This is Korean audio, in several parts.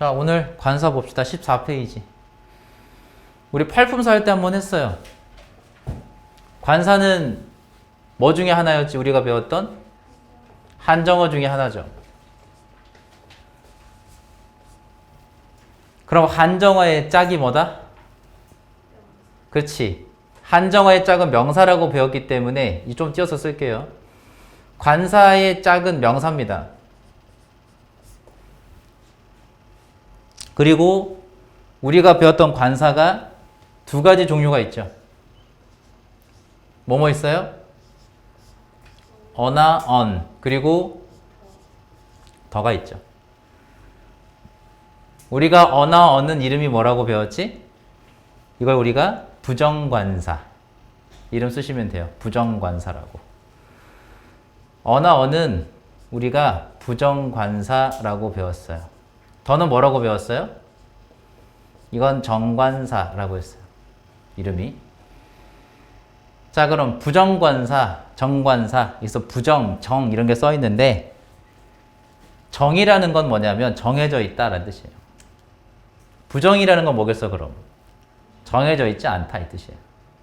자, 오늘 관사 봅시다. 14페이지. 우리 팔품사 할 때 한번 했어요. 관사는 뭐 중에 하나였지? 우리가 배웠던 한정어 중에 하나죠. 그럼 한정어의 짝이 뭐다? 그렇지. 한정어의 짝은 명사라고 배웠기 때문에 좀 띄어서 쓸게요. 관사의 짝은 명사입니다. 그리고 우리가 배웠던 관사가 두 가지 종류가 있죠. 뭐뭐 있어요? 어나 언, 그리고 더가 있죠. 우리가 어나 언은 이름이 뭐라고 배웠지? 이걸 우리가 부정관사. 이름 쓰시면 돼요. 부정관사라고. 어나 언은 우리가 부정관사라고 배웠어요. 더는 뭐라고 배웠어요? 이건 정관사라고 했어요. 이름이. 자, 그럼 부정관사, 정관사, 여기서 부정, 정 이런 게 써 있는데 정이라는 건 뭐냐면 정해져 있다라는 뜻이에요. 부정이라는 건 뭐겠어, 그럼? 정해져 있지 않다 이 뜻이에요.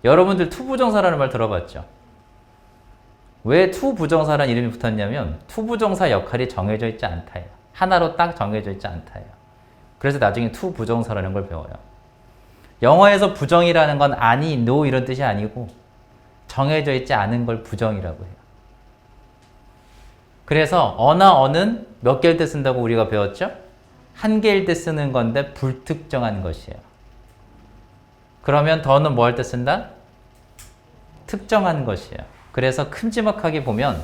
여러분들 투부정사라는 말 들어봤죠? 왜 투부정사라는 이름이 붙었냐면 투부정사 역할이 정해져 있지 않다예요. 하나로 딱 정해져 있지 않다예요. 그래서 나중에 투부정사라는 걸 배워요. 영어에서 부정이라는 건 아니, no 이런 뜻이 아니고 정해져 있지 않은 걸 부정이라고 해요. 그래서 어나 어는 몇 개일 때 쓴다고 우리가 배웠죠? 한 개일 때 쓰는 건데 불특정한 것이에요. 그러면 더는 뭐 할 때 쓴다? 특정한 것이에요. 그래서 큼지막하게 보면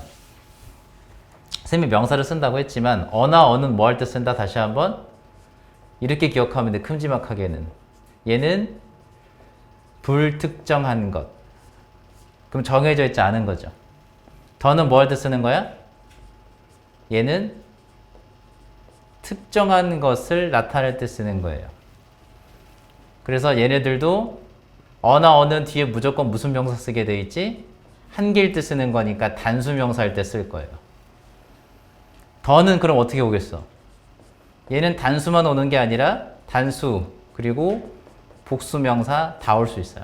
쌤이 명사를 쓴다고 했지만 어나 어는 뭐 할 때 쓴다? 다시 한번 이렇게 기억하면 돼. 큼지막하게는 얘는 불특정한 것. 그럼 정해져 있지 않은 거죠. 더는 뭐 할 때 쓰는 거야? 얘는 특정한 것을 나타낼 때 쓰는 거예요. 그래서 얘네들도 어나 어는 뒤에 무조건 무슨 명사 쓰게 돼 있지? 한 개일 때 쓰는 거니까 단수 명사일 때 쓸 거예요. 더는 그럼 어떻게 오겠어? 얘는 단수만 오는 게 아니라 단수 그리고 복수 명사 다 올 수 있어요.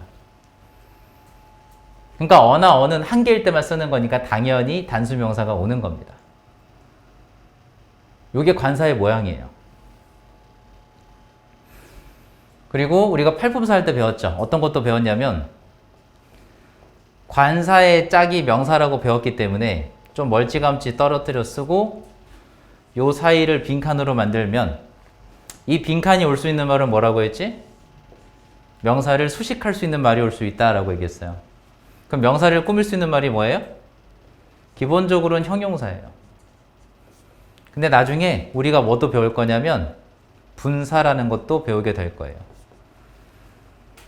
그러니까 어나 어는 한 개일 때만 쓰는 거니까 당연히 단수 명사가 오는 겁니다. 이게 관사의 모양이에요. 그리고 우리가 팔품사 할 때 배웠죠. 어떤 것도 배웠냐면 관사의 짝이 명사라고 배웠기 때문에 좀 멀찌감치 떨어뜨려 쓰고 요 사이를 빈칸으로 만들면 이 빈칸이 올 수 있는 말은 뭐라고 했지? 명사를 수식할 수 있는 말이 올 수 있다라고 얘기했어요. 그럼 명사를 꾸밀 수 있는 말이 뭐예요? 기본적으로는 형용사예요. 근데 나중에 우리가 뭐도 배울 거냐면 분사라는 것도 배우게 될 거예요.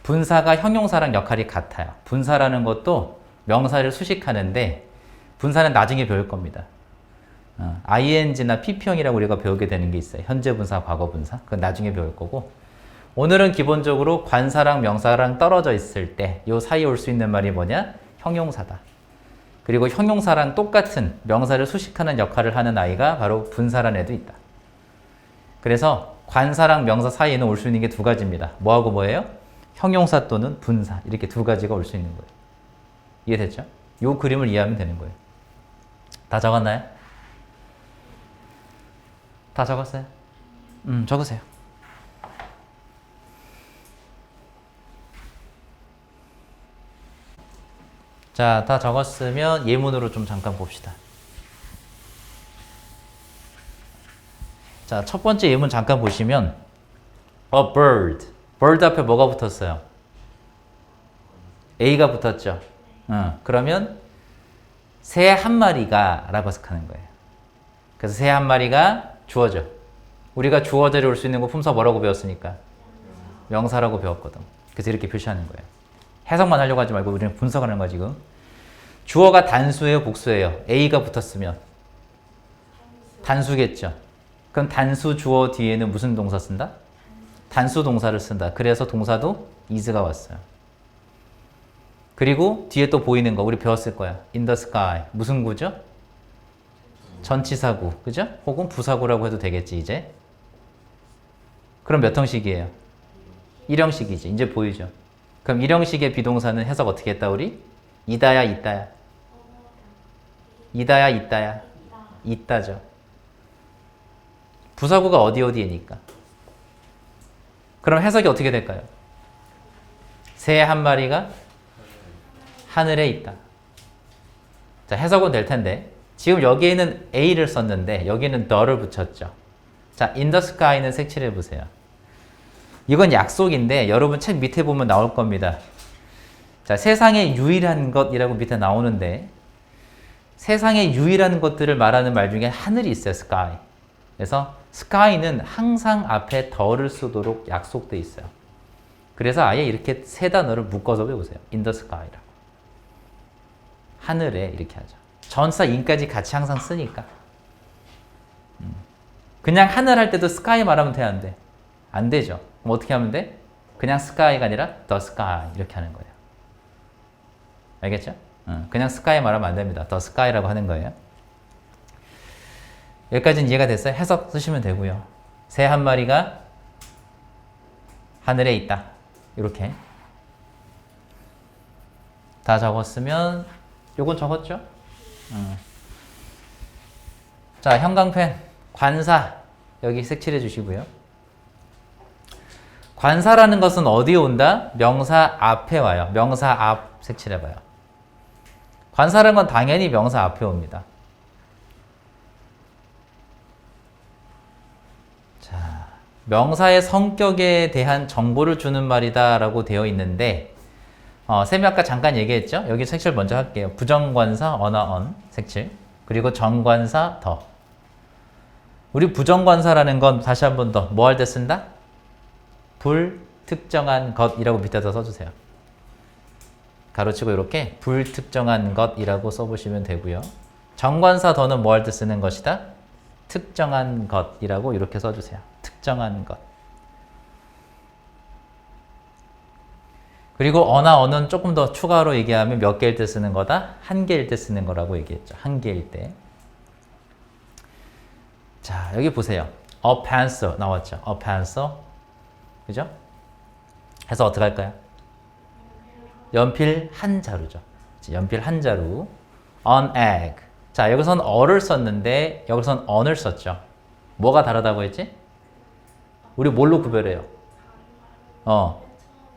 분사가 형용사랑 역할이 같아요. 분사라는 것도 명사를 수식하는데 분사는 나중에 배울 겁니다. ing나 pp형이라고 우리가 배우게 되는 게 있어요. 현재 분사, 과거 분사. 그건 나중에 배울 거고 오늘은 기본적으로 관사랑 명사랑 떨어져 있을 때 이 사이에 올 수 있는 말이 뭐냐? 형용사다. 그리고 형용사랑 똑같은 명사를 수식하는 역할을 하는 아이가 바로 분사라는 애도 있다. 그래서 관사랑 명사 사이에는 올 수 있는 게 두 가지입니다. 뭐하고 뭐예요? 형용사 또는 분사 이렇게 두 가지가 올 수 있는 거예요. 이해됐죠? 이 그림을 이해하면 되는 거예요. 다 적었나요? 다 적었어요? 적으세요. 자, 다 적었으면 예문으로 좀 잠깐 봅시다. 자, 첫 번째 예문 잠깐 보시면 a bird. bird 앞에 뭐가 붙었어요? A가 붙었죠. 그러면 새 한 마리가 라고 해석하는 거예요. 그래서 새 한 마리가 주어져. 우리가 주어자리 올 수 있는 거 품사 뭐라고 배웠으니까? 명사라고 배웠거든. 그래서 이렇게 표시하는 거예요. 해석만 하려고 하지 말고 우리는 분석하는 거야 지금. 주어가 단수예요, 복수예요? A가 붙었으면 단수겠죠. 그럼 단수 주어 뒤에는 무슨 동사 쓴다? 단수 동사를 쓴다. 그래서 동사도 is가 왔어요. 그리고 뒤에 또 보이는 거 우리 배웠을 거야. in the sky. 무슨 구죠? 전치사구. 그죠? 혹은 부사구라고 해도 되겠지 이제. 그럼 몇 형식이에요? 일형식이지. 이제 보이죠? 그럼 일형식의 비동사는 해석 어떻게 했다 우리? 이다야 있다야? 이다야 있다야? 있다죠. 부사구가 어디에니까? 그럼 해석이 어떻게 될까요? 새 한 마리가 하늘에 있다. 자, 해석은 될 텐데 지금 여기에는 A를 썼는데 여기는 the를 붙였죠. 자, in the sky는 색칠해 보세요. 이건 약속인데 여러분 책 밑에 보면 나올 겁니다. 자, 세상에 유일한 것이라고 밑에 나오는데 세상에 유일한 것들을 말하는 말 중에 하늘이 있어요. sky. 그래서 sky는 항상 앞에 the를 쓰도록 약속돼 있어요. 그래서 아예 이렇게 세 단어를 묶어서 외우세요. in the sky라고. 하늘에 이렇게 하죠. 전사 in까지 같이 항상 쓰니까. 그냥 하늘 할 때도 sky 말하면 돼, 안 돼? 안 되죠. 그럼 어떻게 하면 돼? 그냥 sky가 아니라 the sky 이렇게 하는 거예요. 알겠죠? 그냥 sky 말하면 안 됩니다. the sky라고 하는 거예요. 여기까지는 이해가 됐어요? 해석 쓰시면 되고요. 새 한 마리가 하늘에 있다. 이렇게 다 적었으면 요건 적었죠? 자, 형광펜 관사 여기 색칠해 주시고요. 관사라는 것은 어디에 온다? 명사 앞에 와요. 명사 앞 색칠해 봐요. 관사라는 건 당연히 명사 앞에 옵니다. 자, 명사의 성격에 대한 정보를 주는 말이다 라고 되어 있는데 쌤이 아까 잠깐 얘기했죠? 여기 색칠 먼저 할게요. 부정관사 언어 색칠 그리고 정관사 더. 우리 부정관사라는 건 다시 한 번 더 뭐 할 때 쓴다? 불특정한 것이라고 밑에다 써주세요. 가로치고 이렇게 불특정한 것이라고 써보시면 되고요. 정관사 더는 뭐 할 때 쓰는 것이다? 특정한 것이라고 이렇게 써주세요. 특정한 것. 그리고 어는 조금 더 추가로 얘기하면 몇 개일 때 쓰는 거다? 한 개일 때 쓰는 거라고 얘기했죠. 한 개일 때. 자, 여기 보세요. a pencil 나왔죠. a pencil. 그죠? 해서 어떻게 할까요? 연필 한 자루죠. 연필 한 자루. an egg. 자, 여기선 어를 썼는데 여기선 on을 썼죠. 뭐가 다르다고 했지? 우리 뭘로 구별해요?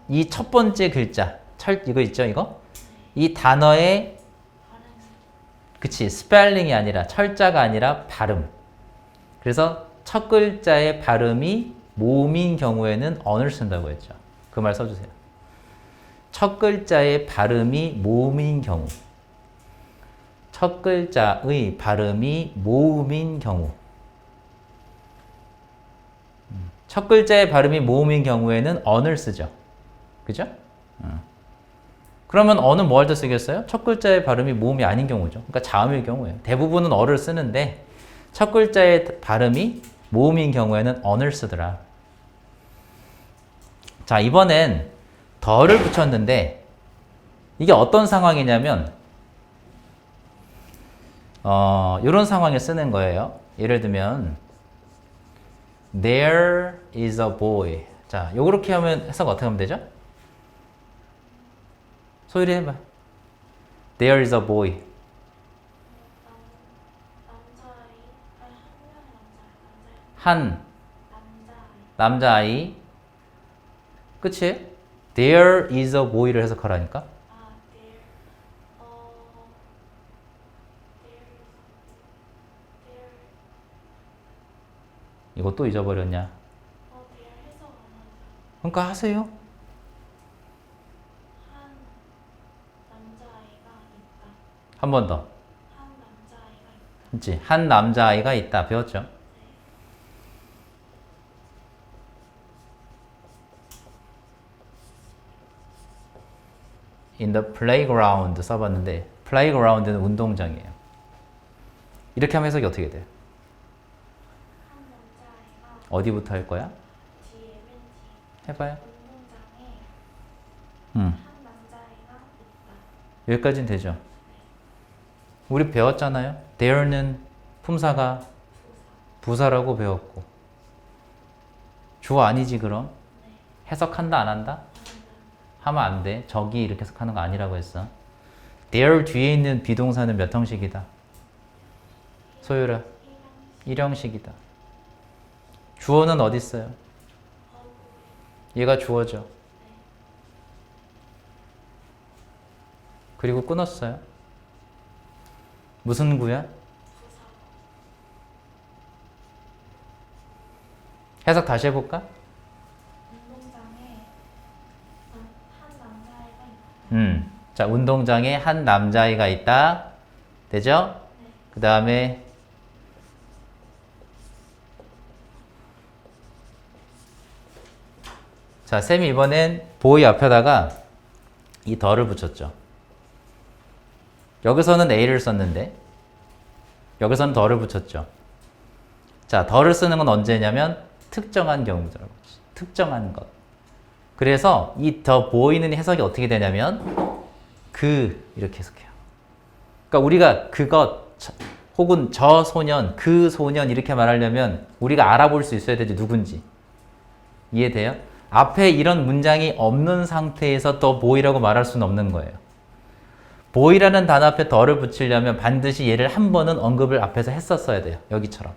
이 첫 번째 글자, 이거 있죠, 이거? 이 단어의, 그치, 스펠링이 아니라, 철자가 아니라 발음. 그래서 첫 글자의 발음이 모음인 경우에는 on을 쓴다고 했죠. 그 말 써주세요. 첫 글자의 발음이 모음인 경우. 첫 글자의 발음이 모음인 경우. 첫 글자의 발음이 모음인 경우에는 on을 쓰죠. 그죠? 그러면 어는 뭐 할 때 쓰겠어요? 첫 글자의 발음이 모음이 아닌 경우죠. 그러니까 자음일 경우예요. 대부분은 어를 쓰는데 첫 글자의 발음이 모음인 경우에는 on을 쓰더라. 자, 이번엔 더를 붙였는데 이게 어떤 상황이냐면 이런 상황에 쓰는 거예요. 예를 들면 There is a boy. 자, 요렇게 하면 해석 어떻게 하면 되죠? 소리를 해봐. There is a boy. 한 남자아이. 그치? There is a boy를 해석하라니까. 이거 또 잊어버렸냐? 그러니까 하세요. 한 번 더. 그치? 한 남자아이가 있다. 배웠죠? In the playground 써봤는데 playground는 운동장이에요. 이렇게 하면 해석이 어떻게 돼요? 어디부터 할 거야? 해봐요. 여기까지는 되죠. 우리 배웠잖아요. There는 품사가 부사라고 배웠고 주어 아니지 그럼? 해석한다 안 한다? 하면 안 돼. 저기 이렇게 해석하는 거 아니라고 했어. there 뒤에 있는 비동사는 몇 형식이다? 소율아. 일형식이다. 주어는 어디 있어요? 얘가 주어죠. 그리고 끊었어요. 무슨 구야? 해석 다시 해볼까? 자, 운동장에 한 남자아이가 있다. 되죠? 그 다음에 자, 쌤이 이번엔 보이 앞에다가 이 더를 붙였죠. 여기서는 A를 썼는데 여기서는 더를 붙였죠. 자, 더를 쓰는 건 언제냐면 특정한 경우더라고요. 특정한 것. 그래서 이 더 보이는 해석이 어떻게 되냐면 이렇게 해석해요. 그러니까 우리가 그것 혹은 저 소년, 그 소년 이렇게 말하려면 우리가 알아볼 수 있어야 되지 누군지. 이해돼요? 앞에 이런 문장이 없는 상태에서 더 보이라고 말할 수는 없는 거예요. 보이라는 단어 앞에 더를 붙이려면 반드시 얘를 한 번은 언급을 앞에서 했었어야 돼요. 여기처럼.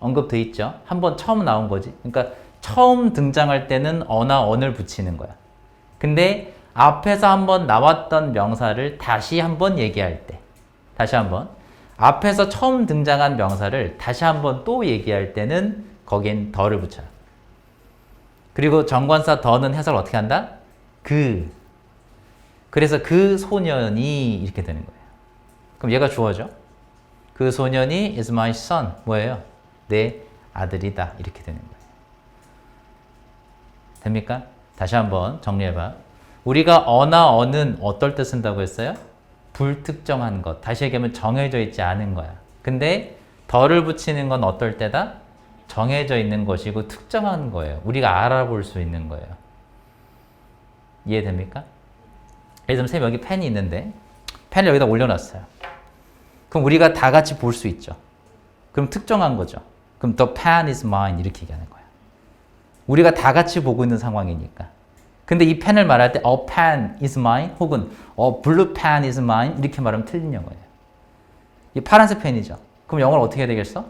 언급돼 있죠? 한 번 처음 나온 거지. 그러니까 처음 등장할 때는 어나 언을 붙이는 거야. 근데 앞에서 한번 나왔던 명사를 다시 한번 얘기할 때, 다시 한번 앞에서 처음 등장한 명사를 다시 한번 또 얘기할 때는 거긴 더를 붙여요. 그리고 정관사 더는 해석을 어떻게 한다? 그래서 그 소년이 이렇게 되는 거예요. 그럼 얘가 주어죠. 그 소년이 is my son. 뭐예요? 내 아들이다. 이렇게 되는 거예요. 됩니까? 다시 한번 정리해봐. 우리가 어나 어는 어떨 때 쓴다고 했어요? 불특정한 것. 다시 얘기하면 정해져 있지 않은 거야. 근데 더를 붙이는 건 어떨 때다? 정해져 있는 것이고 특정한 거예요. 우리가 알아볼 수 있는 거예요. 이해됩니까? 예를 들면 쌤 여기 펜이 있는데 펜을 여기다 올려놨어요. 그럼 우리가 다 같이 볼 수 있죠. 그럼 특정한 거죠. 그럼 the pen is mine 이렇게 얘기하는 거예요. 우리가 다 같이 보고 있는 상황이니까. 근데 이 펜을 말할 때 a pen is mine 혹은 a blue pen is mine 이렇게 말하면 틀린 영어예요. 이 파란색 펜이죠. 그럼 영어를 어떻게 해야 되겠어?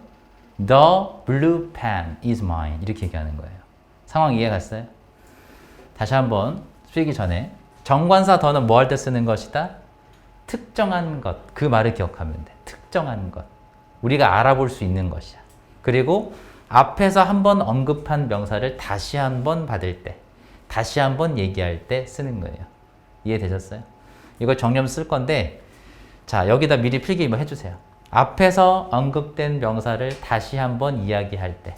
The blue pen is mine 이렇게 얘기하는 거예요. 상황 이해 갔어요? 다시 한번 쓰기 전에 정관사 더는 뭐 할 때 쓰는 것이다? 특정한 것. 그 말을 기억하면 돼. 특정한 것. 우리가 알아볼 수 있는 것이야. 그리고 앞에서 한번 언급한 명사를 다시 한번 받을 때, 다시 한번 얘기할 때 쓰는 거예요. 이해되셨어요? 이걸 정리하면 쓸 건데, 자, 여기다 미리 필기 한번 해주세요. 앞에서 언급된 명사를 다시 한번 이야기할 때,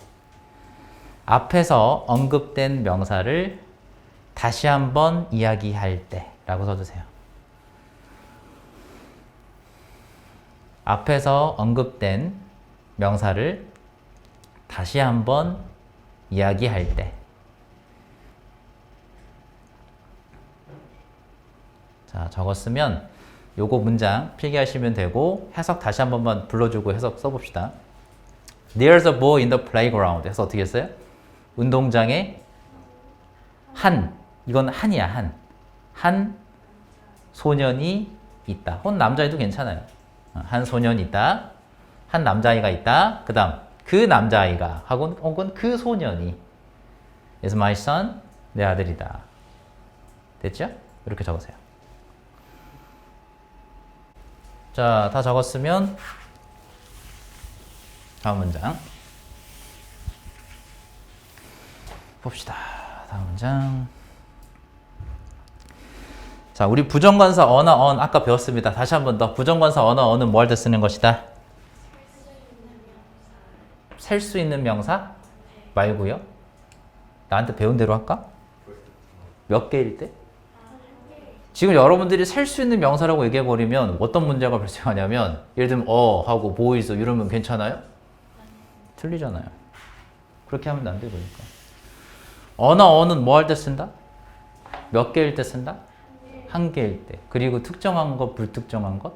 앞에서 언급된 명사를 다시 한번 이야기할 때 라고 써주세요. 앞에서 언급된 명사를 다시 한번 이야기할 때. 자, 적었으면 요거 문장 필기하시면 되고 해석 다시 한 번만 불러주고 해석 써봅시다. There's a boy in the playground. 해서 어떻게 했어요? 운동장에 이건 한이야, 한 소년이 있다. 혹은 남자애도 괜찮아요. 한 소년이 있다. 한 남자아이가 있다. 그 다음 그 남자아이가 혹은 그 소년이 is my son. 내 아들이다. 됐죠? 이렇게 적으세요. 자, 다 적었으면 다음 문장 봅시다. 다음 문장. 자, 우리 부정관사 어나 언 아까 배웠습니다. 다시 한 번 더. 부정관사 어나 언은 뭐 할 때 쓰는 것이다? 셀 수 있는 명사? 말고요. 나한테 배운 대로 할까? 몇 개일 때? 지금 여러분들이 셀 수 있는 명사라고 얘기해버리면 어떤 문제가 발생하냐면 예를 들면 하고 보이스 이러면 괜찮아요? 틀리잖아요. 그렇게 하면 안 돼. 그러니까 어나 언은 뭐 할 때 쓴다? 몇 개일 때 쓴다? 한 개일 때. 그리고 특정한 것, 불특정한 것?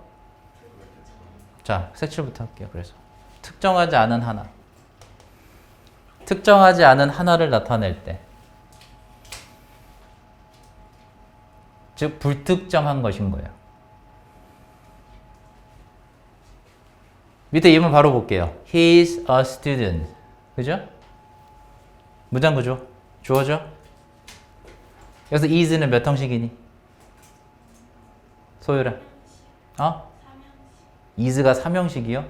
자, 색칠부터 할게요. 그래서 특정하지 않은 하나. 특정하지 않은 하나를 나타낼 때. 즉 불특정한 것인 거예요. 밑에 예문 바로 볼게요. He is a student. 그죠? 무장구조. 주어죠? 여기서 is는 몇 형식이니? 소율아. 어? is가 3형식이요?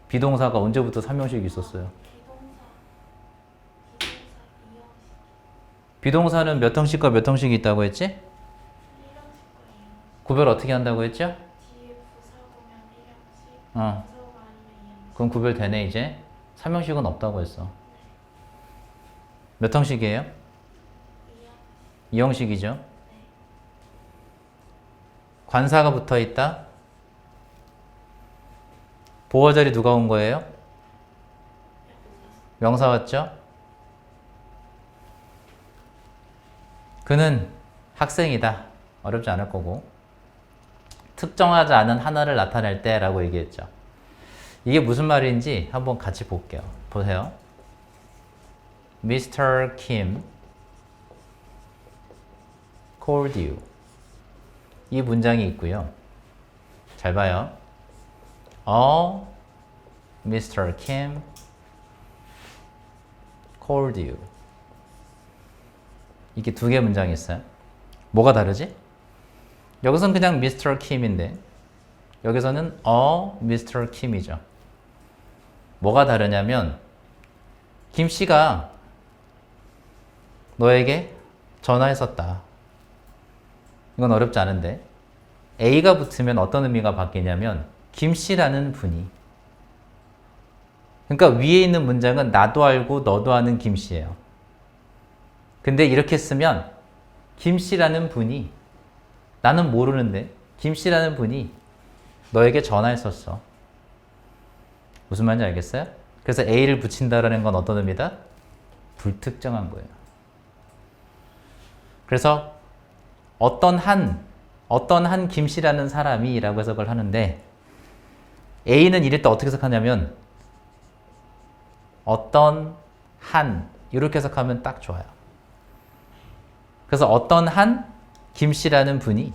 비동사가 언제부터 3형식이 있었어요? 비동사는 몇 형식과 몇 형식이 있다고 했지? 구별 어떻게 한다고 했죠? 그럼 구별되네 이제. 3형식은 없다고 했어. 몇 형식이에요? 2형식이죠. 관사가 붙어 있다. 보호 자리 누가 온 거예요? 명사 왔죠? 그는 학생이다. 어렵지 않을 거고. 특정하지 않은 하나를 나타낼 때 라고 얘기했죠. 이게 무슨 말인지 한번 같이 볼게요. 보세요. Mr. Kim called you. 이 문장이 있고요. 잘 봐요. Mr. Kim called you. 이게 두 개 문장이 있어요. 뭐가 다르지? 여기서는 그냥 Mr. Kim인데 여기서는 Mr. Kim이죠. 뭐가 다르냐면 김 씨가 너에게 전화했었다. 이건 어렵지 않은데 A가 붙으면 어떤 의미가 바뀌냐면 김 씨라는 분이, 그러니까 위에 있는 문장은 나도 알고 너도 아는 김 씨예요. 근데 이렇게 쓰면 김 씨라는 분이, 나는 모르는데 김 씨라는 분이 너에게 전화했었어. 무슨 말인지 알겠어요? 그래서 A를 붙인다라는 건 어떤 의미다? 불특정한 거예요. 그래서 어떤 한 김 씨라는 사람이 라고 해석을 하는데 A는 이럴 때 어떻게 해석하냐면 어떤 한 이렇게 해석하면 딱 좋아요. 그래서 어떤 한 김 씨라는 분이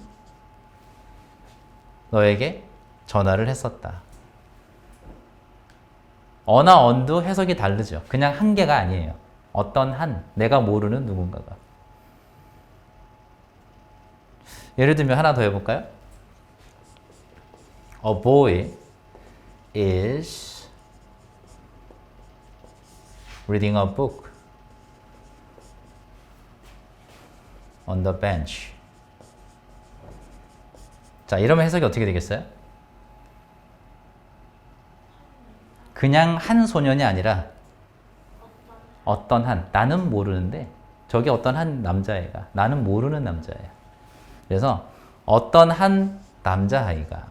너에게 전화를 했었다. 어나 언도 해석이 다르죠. 그냥 한 개가 아니에요. 어떤 한, 내가 모르는 누군가가. 예를 들면 하나 더 해볼까요? A boy is reading a book on the bench. 자, 이러면 해석이 어떻게 되겠어요? 그냥 한 소년이 아니라 어떤 한, 나는 모르는데 저기 어떤 한 남자애가, 나는 모르는 남자애야. 그래서 어떤 한 남자아이가.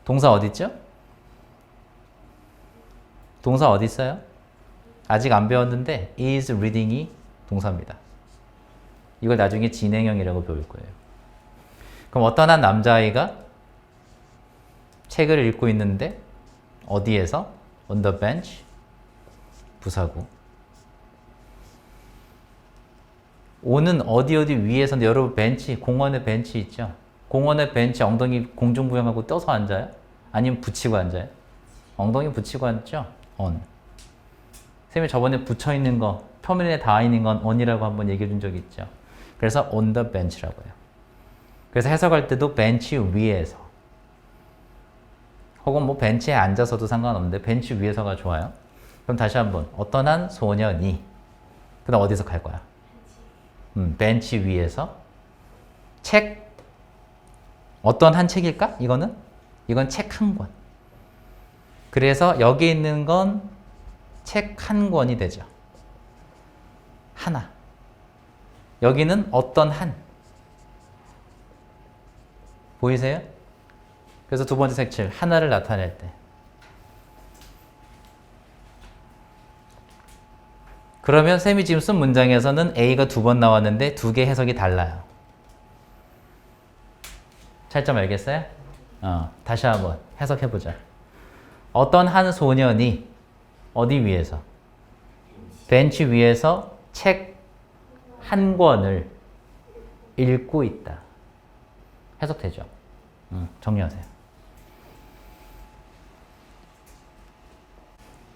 동사 어디 있죠? 동사 어디 있어요? 아직 안 배웠는데 is reading이 동사입니다. 이걸 나중에 진행형이라고 배울 거예요. 그럼 어떤 한 남자아이가 책을 읽고 있는데 어디에서? On the bench. 부사구. 오는 어디 위에서인데 여러분 벤치, 공원에 벤치 있죠? 공원에 벤치 엉덩이 공중부양하고 떠서 앉아요? 아니면 붙이고 앉아요? 엉덩이 붙이고 앉죠? on. 선생님이 저번에 붙여있는 거, 표면에 닿아있는 건 on이라고 한번 얘기해 준 적이 있죠? 그래서 on the bench라고 해요. 그래서 해석할 때도 벤치 위에서 혹은 뭐 벤치에 앉아서도 상관없는데 벤치 위에서가 좋아요. 그럼 다시 한번 어떤 한 소년이 그 다음 어디서 갈 거야? 벤치 위에서 책 어떤 한 책일까? 이건 책 한 권. 그래서 여기 있는 건 책 한 권이 되죠. 하나. 여기는 어떤 한. 보이세요? 그래서 두 번째 색칠, 하나를 나타낼 때. 그러면 쌤이 지금 쓴 문장에서는 A가 두 번 나왔는데 두 개 해석이 달라요. 차이점 알겠어요? 다시 한번 해석해보자. 어떤 한 소년이 어디 위에서? 벤치 위에서 책 한 권을 읽고 있다. 해석되죠? 정리하세요.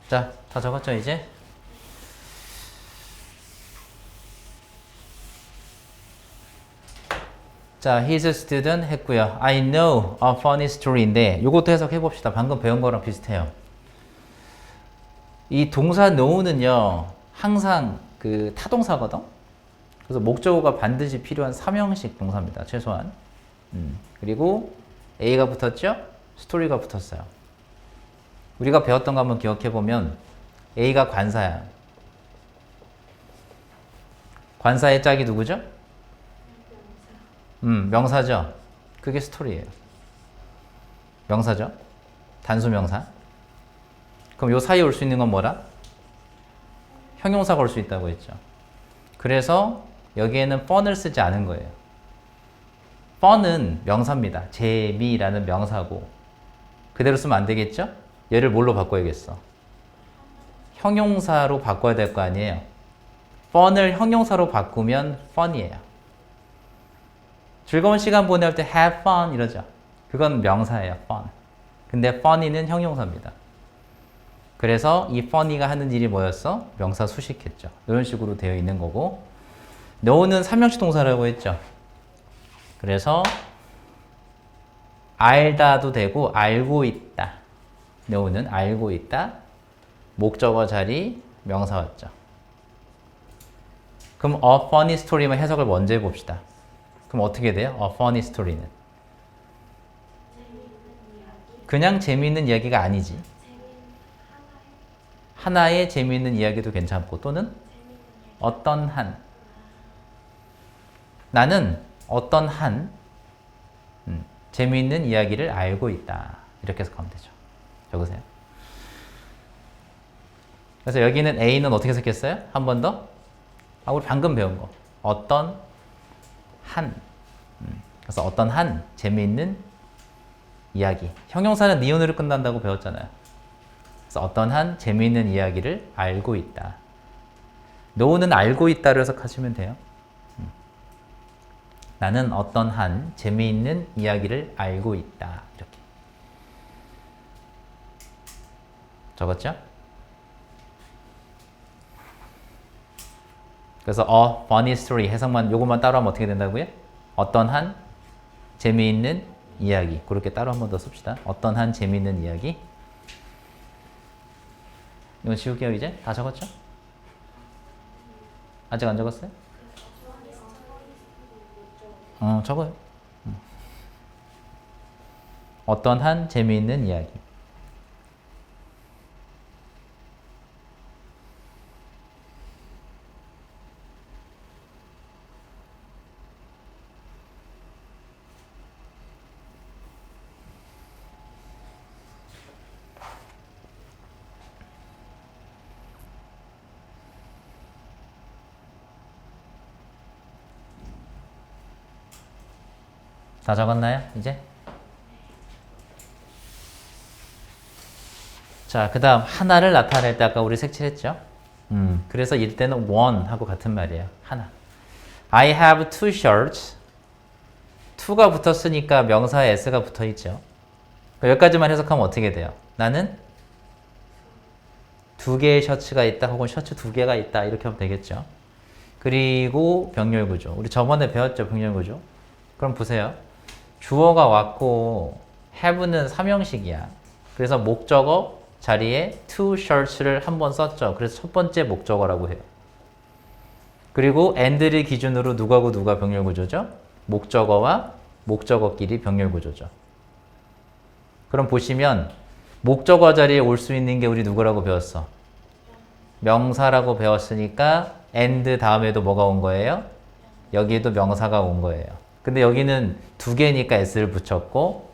자, 다 적었죠, 이제? 자, he's a student 했고요. I know a funny story인데 요것도 해석해 봅시다. 방금 배운 거랑 비슷해요. 이 동사 know는요. 항상 그 타동사거든. 그래서 목적어가 반드시 필요한 3형식 동사입니다. 최소한. 그리고 A가 붙었죠? 스토리가 붙었어요. 우리가 배웠던 거 한번 기억해 보면 A가 관사야. 관사의 짝이 누구죠? 명사죠. 그게 스토리예요. 명사죠. 단수 명사. 그럼 요 사이에 올 수 있는 건 뭐라? 형용사가 올 수 있다고 했죠. 그래서 여기에는 fun을 쓰지 않은 거예요. fun은 명사입니다. 재미라는 명사고 그대로 쓰면 안 되겠죠? 얘를 뭘로 바꿔야겠어? 형용사로 바꿔야 될 거 아니에요. fun을 형용사로 바꾸면 fun이에요. 즐거운 시간 보낼 때 have fun 이러죠. 그건 명사예요. fun. 근데 funny는 형용사입니다. 그래서 이 funny가 하는 일이 뭐였어? 명사 수식했죠. 이런 식으로 되어 있는 거고 know는 3형식 동사라고 했죠. 그래서 알다도 되고 알고 있다. know는 알고 있다. 목적어 자리 명사 왔죠. 그럼 a funny story만 해석을 먼저 해봅시다. 그럼 어떻게 돼요? A funny story는? 그냥 재미있는 이야기가 아니지. 하나의 재미있는 이야기도 괜찮고 또는 어떤 한 나는 어떤 한 재미있는 이야기를 알고 있다. 이렇게 해석하면 되죠. 적으세요. 그래서 여기는 A는 어떻게 해석했어요? 한 번 더? 우리 방금 배운 거. 어떤 한. 그래서 어떤 한 재미있는 이야기. 형용사는 니은으로 끝난다고 배웠잖아요. 그래서 어떤 한 재미있는 이야기를 알고 있다. know는 알고 있다로 해석하시면 돼요. 나는 어떤 한 재미있는 이야기를 알고 있다. 이렇게. 적었죠? 그래서 a funny story 해석만 요것만 따로 하면 어떻게 된다고요? 어떤 한 재미있는 이야기. 그렇게 따로 한 번 더 씁시다. 어떤 한 재미있는 이야기. 이건 지울게요. 이제 다 적었죠? 아직 안 적었어요? 적어요. 어떤 한 재미있는 이야기. 다 적었나요? 이제? 자, 그 다음 하나를 나타낼 때 아까 우리 색칠했죠? 그래서 이럴 때는 one 하고 같은 말이에요. 하나. I have two shirts. to가 붙었으니까 명사에 s가 붙어있죠. 여기까지만 해석하면 어떻게 돼요? 나는 두 개의 셔츠가 있다 혹은 셔츠 두 개가 있다 이렇게 하면 되겠죠. 그리고 병렬구조. 우리 저번에 배웠죠, 병렬구조. 그럼 보세요. 주어가 왔고 have는 3형식이야. 그래서 목적어 자리에 two shirts를 한 번 썼죠. 그래서 첫 번째 목적어라고 해요. 그리고 and를 기준으로 누가고 누가 병렬구조죠? 목적어와 목적어끼리 병렬구조죠. 그럼 보시면 목적어 자리에 올 수 있는 게 우리 누구라고 배웠어? 명사라고 배웠으니까 and 다음에도 뭐가 온 거예요? 여기에도 명사가 온 거예요. 근데 여기는 두 개니까 s를 붙였고,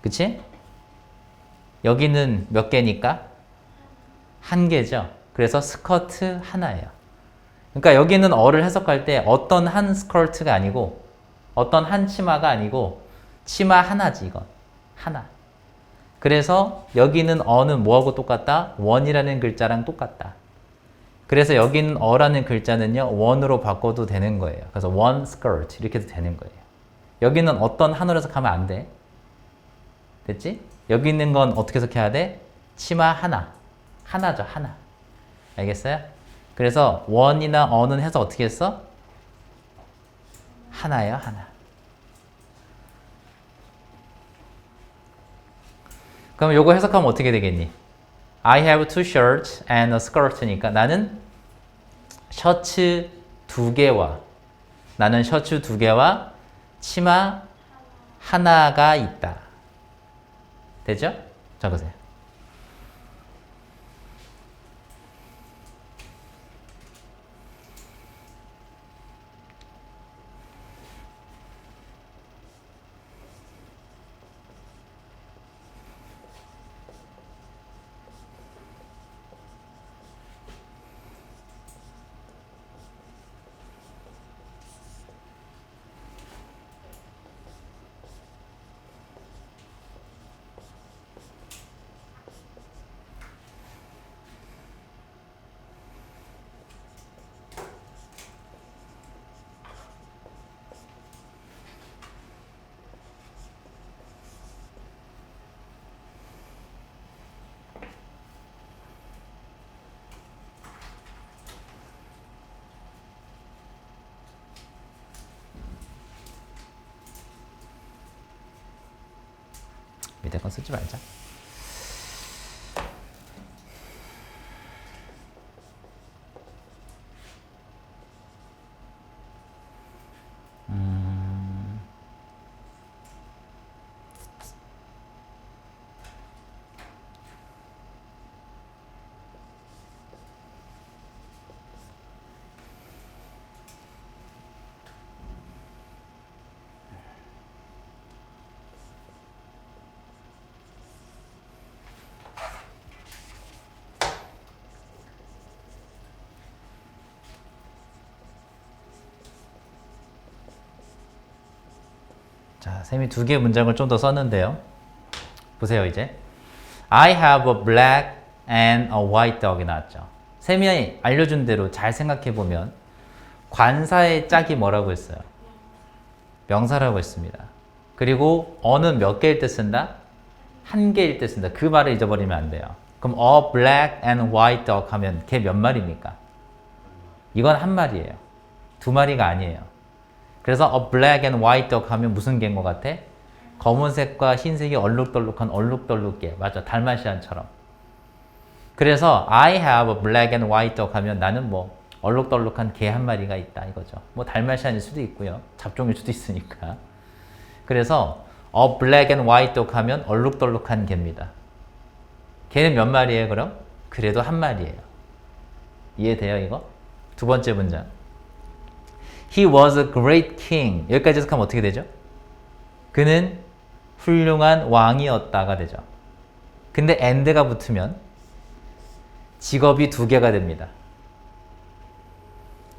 그치? 여기는 몇 개니까? 한 개죠. 그래서 스커트 하나예요. 그러니까 여기는 어를 해석할 때 어떤 한 스커트가 아니고 어떤 한 치마가 아니고 치마 하나지 이건. 하나. 그래서 여기는 어는 뭐하고 똑같다? 원이라는 글자랑 똑같다. 그래서 여기는 어라는 글자는요, 원으로 바꿔도 되는 거예요. 그래서 one skirt 이렇게 해도 되는 거예요. 여기는 어떤 한으로 해석하면 안 돼. 됐지? 여기 있는 건 어떻게 해석해야 돼? 치마 하나. 하나죠, 하나. 알겠어요? 그래서 원이나 어는 해석 어떻게 했어? 하나예요, 하나. 그럼 요거 해석하면 어떻게 되겠니? I have two shirts and a skirt니까 나는 셔츠 두 개와 치마 하나가 있다. 되죠? 적으세요. 밑에 건 쓰지 말자. 자, 쌤이 두 개의 문장을 좀 더 썼는데요. 보세요, 이제. I have a black and a white dog이 나왔죠. 쌤이 알려준 대로 잘 생각해보면 관사의 짝이 뭐라고 했어요? 명사라고 했습니다. 그리고 어는 몇 개일 때 쓴다? 한 개일 때 쓴다. 그 말을 잊어버리면 안 돼요. 그럼 a black and white dog 하면 걔 몇 마리입니까? 이건 한 마리예요. 두 마리가 아니에요. 그래서 a black and white dog 하면 무슨 개인 것 같아? 검은색과 흰색이 얼룩덜룩한 얼룩덜룩개. 맞아, 달마시안처럼. 그래서 I have a black and white dog 하면 나는 뭐 얼룩덜룩한 개 한 마리가 있다 이거죠. 뭐 달마시안일 수도 있고요. 잡종일 수도 있으니까. 그래서 a black and white dog 하면 얼룩덜룩한 개입니다. 개는 몇 마리예요 그럼? 그래도 한 마리예요. 이해돼요 이거? 두 번째 문장. He was a great king. 여기까지 해석하면 어떻게 되죠? 그는 훌륭한 왕이었다가 되죠. 근데 and가 붙으면 직업이 두 개가 됩니다.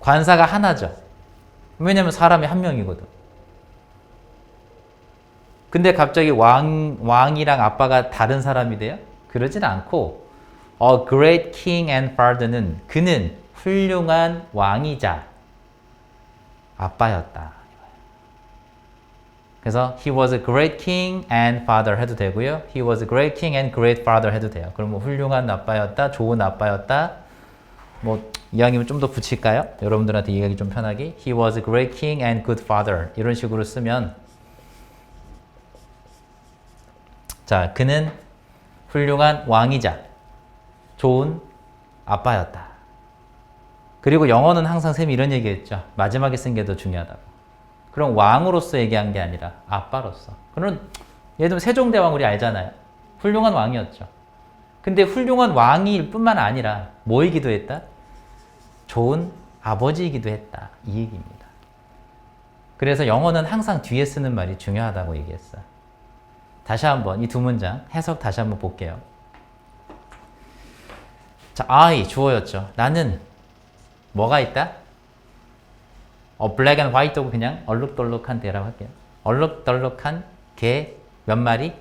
관사가 하나죠. 왜냐면 사람이 한 명이거든. 근데 갑자기 왕이랑 아빠가 다른 사람이 돼요? 그러진 않고 A great king and father는 그는 훌륭한 왕이자 아빠였다. 그래서 he was a great king and father 해도 되고요. he was a great king and great father 해도 돼요. 그럼 뭐 훌륭한 아빠였다, 좋은 아빠였다. 뭐 이왕이면 좀 더 붙일까요? 여러분들한테 이해하기 좀 편하게. he was a great king and good father 이런 식으로 쓰면 자, 그는 훌륭한 왕이자 좋은 아빠였다. 그리고 영어는 항상 쌤이 이런 얘기했죠. 마지막에 쓴 게 더 중요하다고. 그럼 왕으로서 얘기한 게 아니라 아빠로서. 그럼 예를 들면 세종대왕 우리 알잖아요. 훌륭한 왕이었죠. 근데 훌륭한 왕일 뿐만 아니라 뭐이기도 했다? 좋은 아버지이기도 했다. 이 얘기입니다. 그래서 영어는 항상 뒤에 쓰는 말이 중요하다고 얘기했어요. 다시 한번 이 두 문장 해석 다시 한번 볼게요. 자, I 주어였죠. 나는 뭐가 있다? black and white도 그냥 얼룩덜룩한 개라고 할게요. 얼룩덜룩한 개 몇 마리?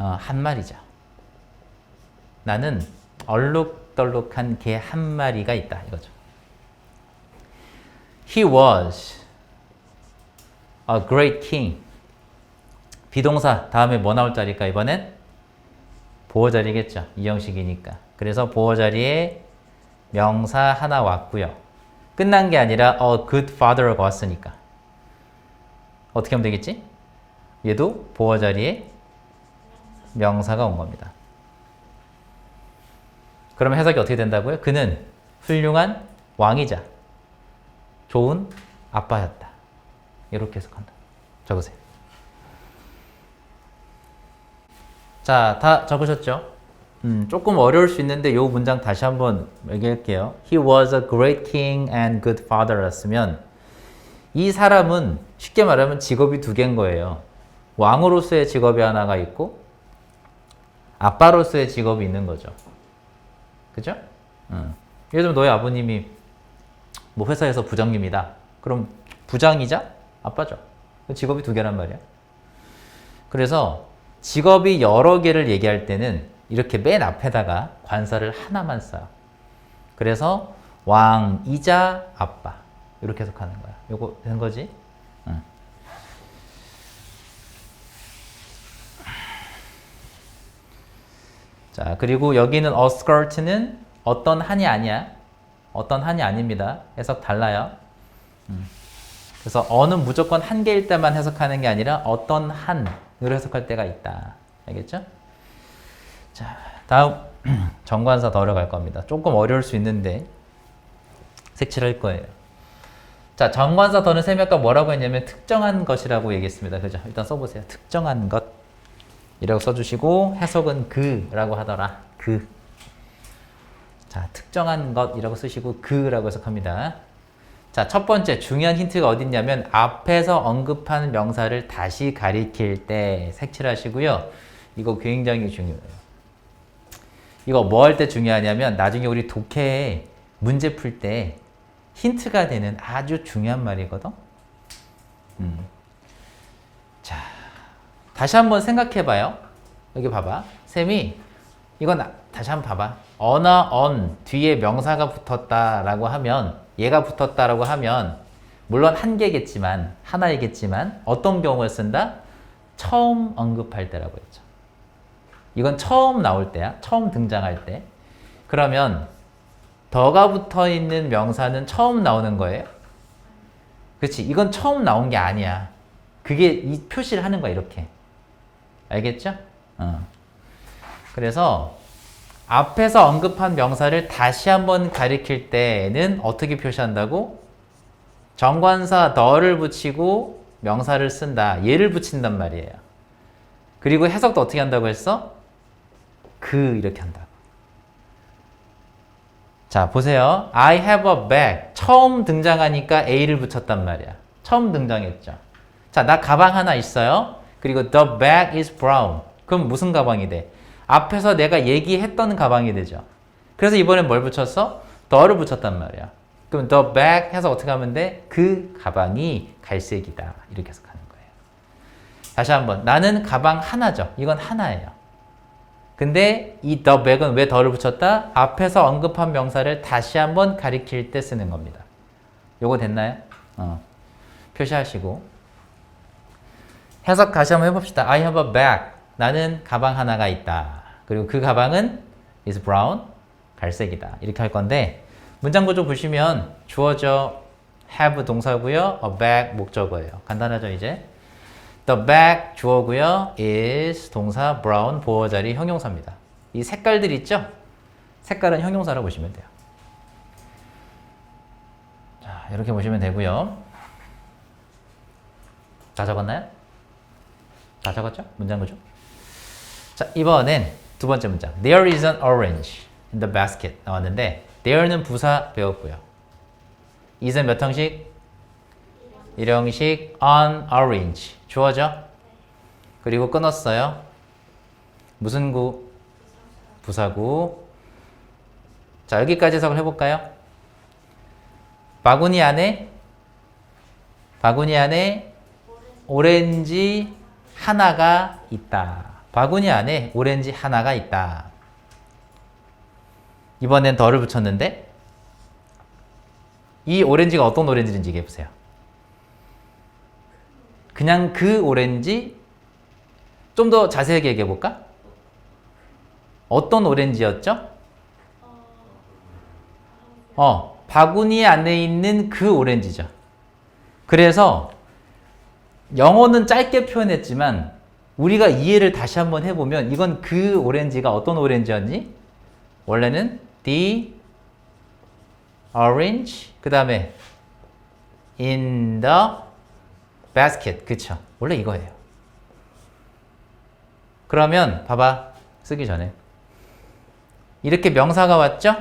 한 마리죠. 나는 얼룩덜룩한 개 한 마리가 있다 이거죠. He was a great king. 비동사 다음에 뭐 나올 자리일까 이번엔? 보어 자리겠죠. 이 형식이니까. 그래서 보어 자리에 명사 하나 왔고요. 끝난 게 아니라 a good father가 왔으니까 어떻게 하면 되겠지? 얘도 보어 자리에 명사가 온 겁니다. 그러면 해석이 어떻게 된다고요? 그는 훌륭한 왕이자 좋은 아빠였다. 이렇게 해석한다. 적으세요. 자, 다 적으셨죠? 조금 어려울 수 있는데 이 문장 다시 한번 얘기할게요. He was a great king and good father였으면 이 사람은 쉽게 말하면 직업이 두 개인 거예요. 왕으로서의 직업이 하나가 있고 아빠로서의 직업이 있는 거죠. 그죠? 예를 들면 너의 아버님이 뭐 회사에서 부장님이다. 그럼 부장이자 아빠죠. 직업이 두 개란 말이야. 그래서 직업이 여러 개를 얘기할 때는 이렇게 맨 앞에다가 관사를 하나만 써요. 그래서 왕이자 아빠 이렇게 해석하는 거야. 요거 된 거지? 자, 그리고 여기는 a skirt는 어떤 한이 아니야. 어떤 한이 아닙니다. 해석 달라요. 그래서 어는 무조건 한 개일 때만 해석하는 게 아니라 어떤 한으로 해석할 때가 있다. 알겠죠? 자, 다음 정관사 더러 갈 겁니다. 조금 어려울 수 있는데 색칠할 거예요. 자, 정관사 더는 쌤이 아까 뭐라고 했냐면 특정한 것이라고 얘기했습니다. 그죠? 일단 써보세요. 특정한 것 이라고 써주시고 해석은 그라고 하더라. 그. 자, 특정한 것이라고 쓰시고 그라고 해석합니다. 자, 첫 번째 중요한 힌트가 어디 있냐면 앞에서 언급한 명사를 다시 가리킬 때 색칠하시고요. 이거 굉장히 중요해요. 이거 뭐 할 때 중요하냐면 나중에 우리 독해에 문제 풀 때 힌트가 되는 아주 중요한 말이거든. 자, 다시 한번 생각해 봐요. 여기 봐봐. 쌤이 이건 다시 한번 봐봐. 어나 언 뒤에 명사가 붙었다라고 하면 얘가 붙었다라고 하면 물론 한 개겠지만 하나이겠지만 어떤 경우에 쓴다? 처음 언급할 때라고 했죠. 이건 처음 나올 때야. 처음 등장할 때. 그러면 더가 붙어 있는 명사는 처음 나오는 거예요. 그렇지. 이건 처음 나온 게 아니야. 그게 이 표시를 하는 거야. 이렇게. 알겠죠? 그래서 앞에서 언급한 명사를 다시 한번 가리킬 때는 어떻게 표시한다고? 정관사 더를 붙이고 명사를 쓴다. 얘를 붙인단 말이에요. 그리고 해석도 어떻게 한다고 했어? 그 이렇게 한다고. 자, 보세요. I have a bag. 처음 등장하니까 A를 붙였단 말이야. 처음 등장했죠. 자, 나 가방 하나 있어요. 그리고 the bag is brown. 그럼 무슨 가방이 돼? 앞에서 내가 얘기했던 가방이 되죠. 그래서 이번엔 뭘 붙였어? the를 붙였단 말이야. 그럼 the bag 해서 어떻게 하면 돼? 그 가방이 갈색이다. 이렇게 해석하는 거예요. 다시 한번. 나는 가방 하나죠. 이건 하나예요. 근데 이 the bag은 왜 the를 붙였다? 앞에서 언급한 명사를 다시 한번 가리킬 때 쓰는 겁니다. 요거 됐나요? 표시하시고. 해석 다시 한번 해봅시다. I have a bag. 나는 가방 하나가 있다. 그리고 그 가방은 is brown. 갈색이다. 이렇게 할 건데 문장 구조 보시면 주어져 have 동사고요. a bag 목적어예요. 간단하죠 이제? The bag 주어고요. is 동사 brown 보어 자리 형용사입니다. 이 색깔들 있죠? 색깔은 형용사라고 보시면 돼요. 자, 이렇게 보시면 되고요. 다 적었나요? 다 적었죠? 문장 구조. 자, 이번엔 두 번째 문장. There is an orange in the basket 나왔는데 there는 부사 배웠고요. is은 몇 형식? 일형식 an orange 주어져. 그리고 끊었어요. 무슨 구? 부사구. 자, 여기까지 해석을 해볼까요? 바구니 안에 오렌지 하나가 있다. 바구니 안에 오렌지 하나가 있다. 이번엔 더를 붙였는데 이 오렌지가 어떤 오렌지인지 얘기해 보세요. 그냥 그 오렌지 좀 더 자세하게 얘기해 볼까? 어떤 오렌지였죠? 바구니 안에 있는 그 오렌지죠. 그래서 영어는 짧게 표현했지만 우리가 이해를 다시 한번 해보면 이건 그 오렌지가 어떤 오렌지였니? 원래는 the orange 그 다음에 in the basket 그쵸? 원래 이거예요. 그러면 봐봐 쓰기 전에 이렇게 명사가 왔죠?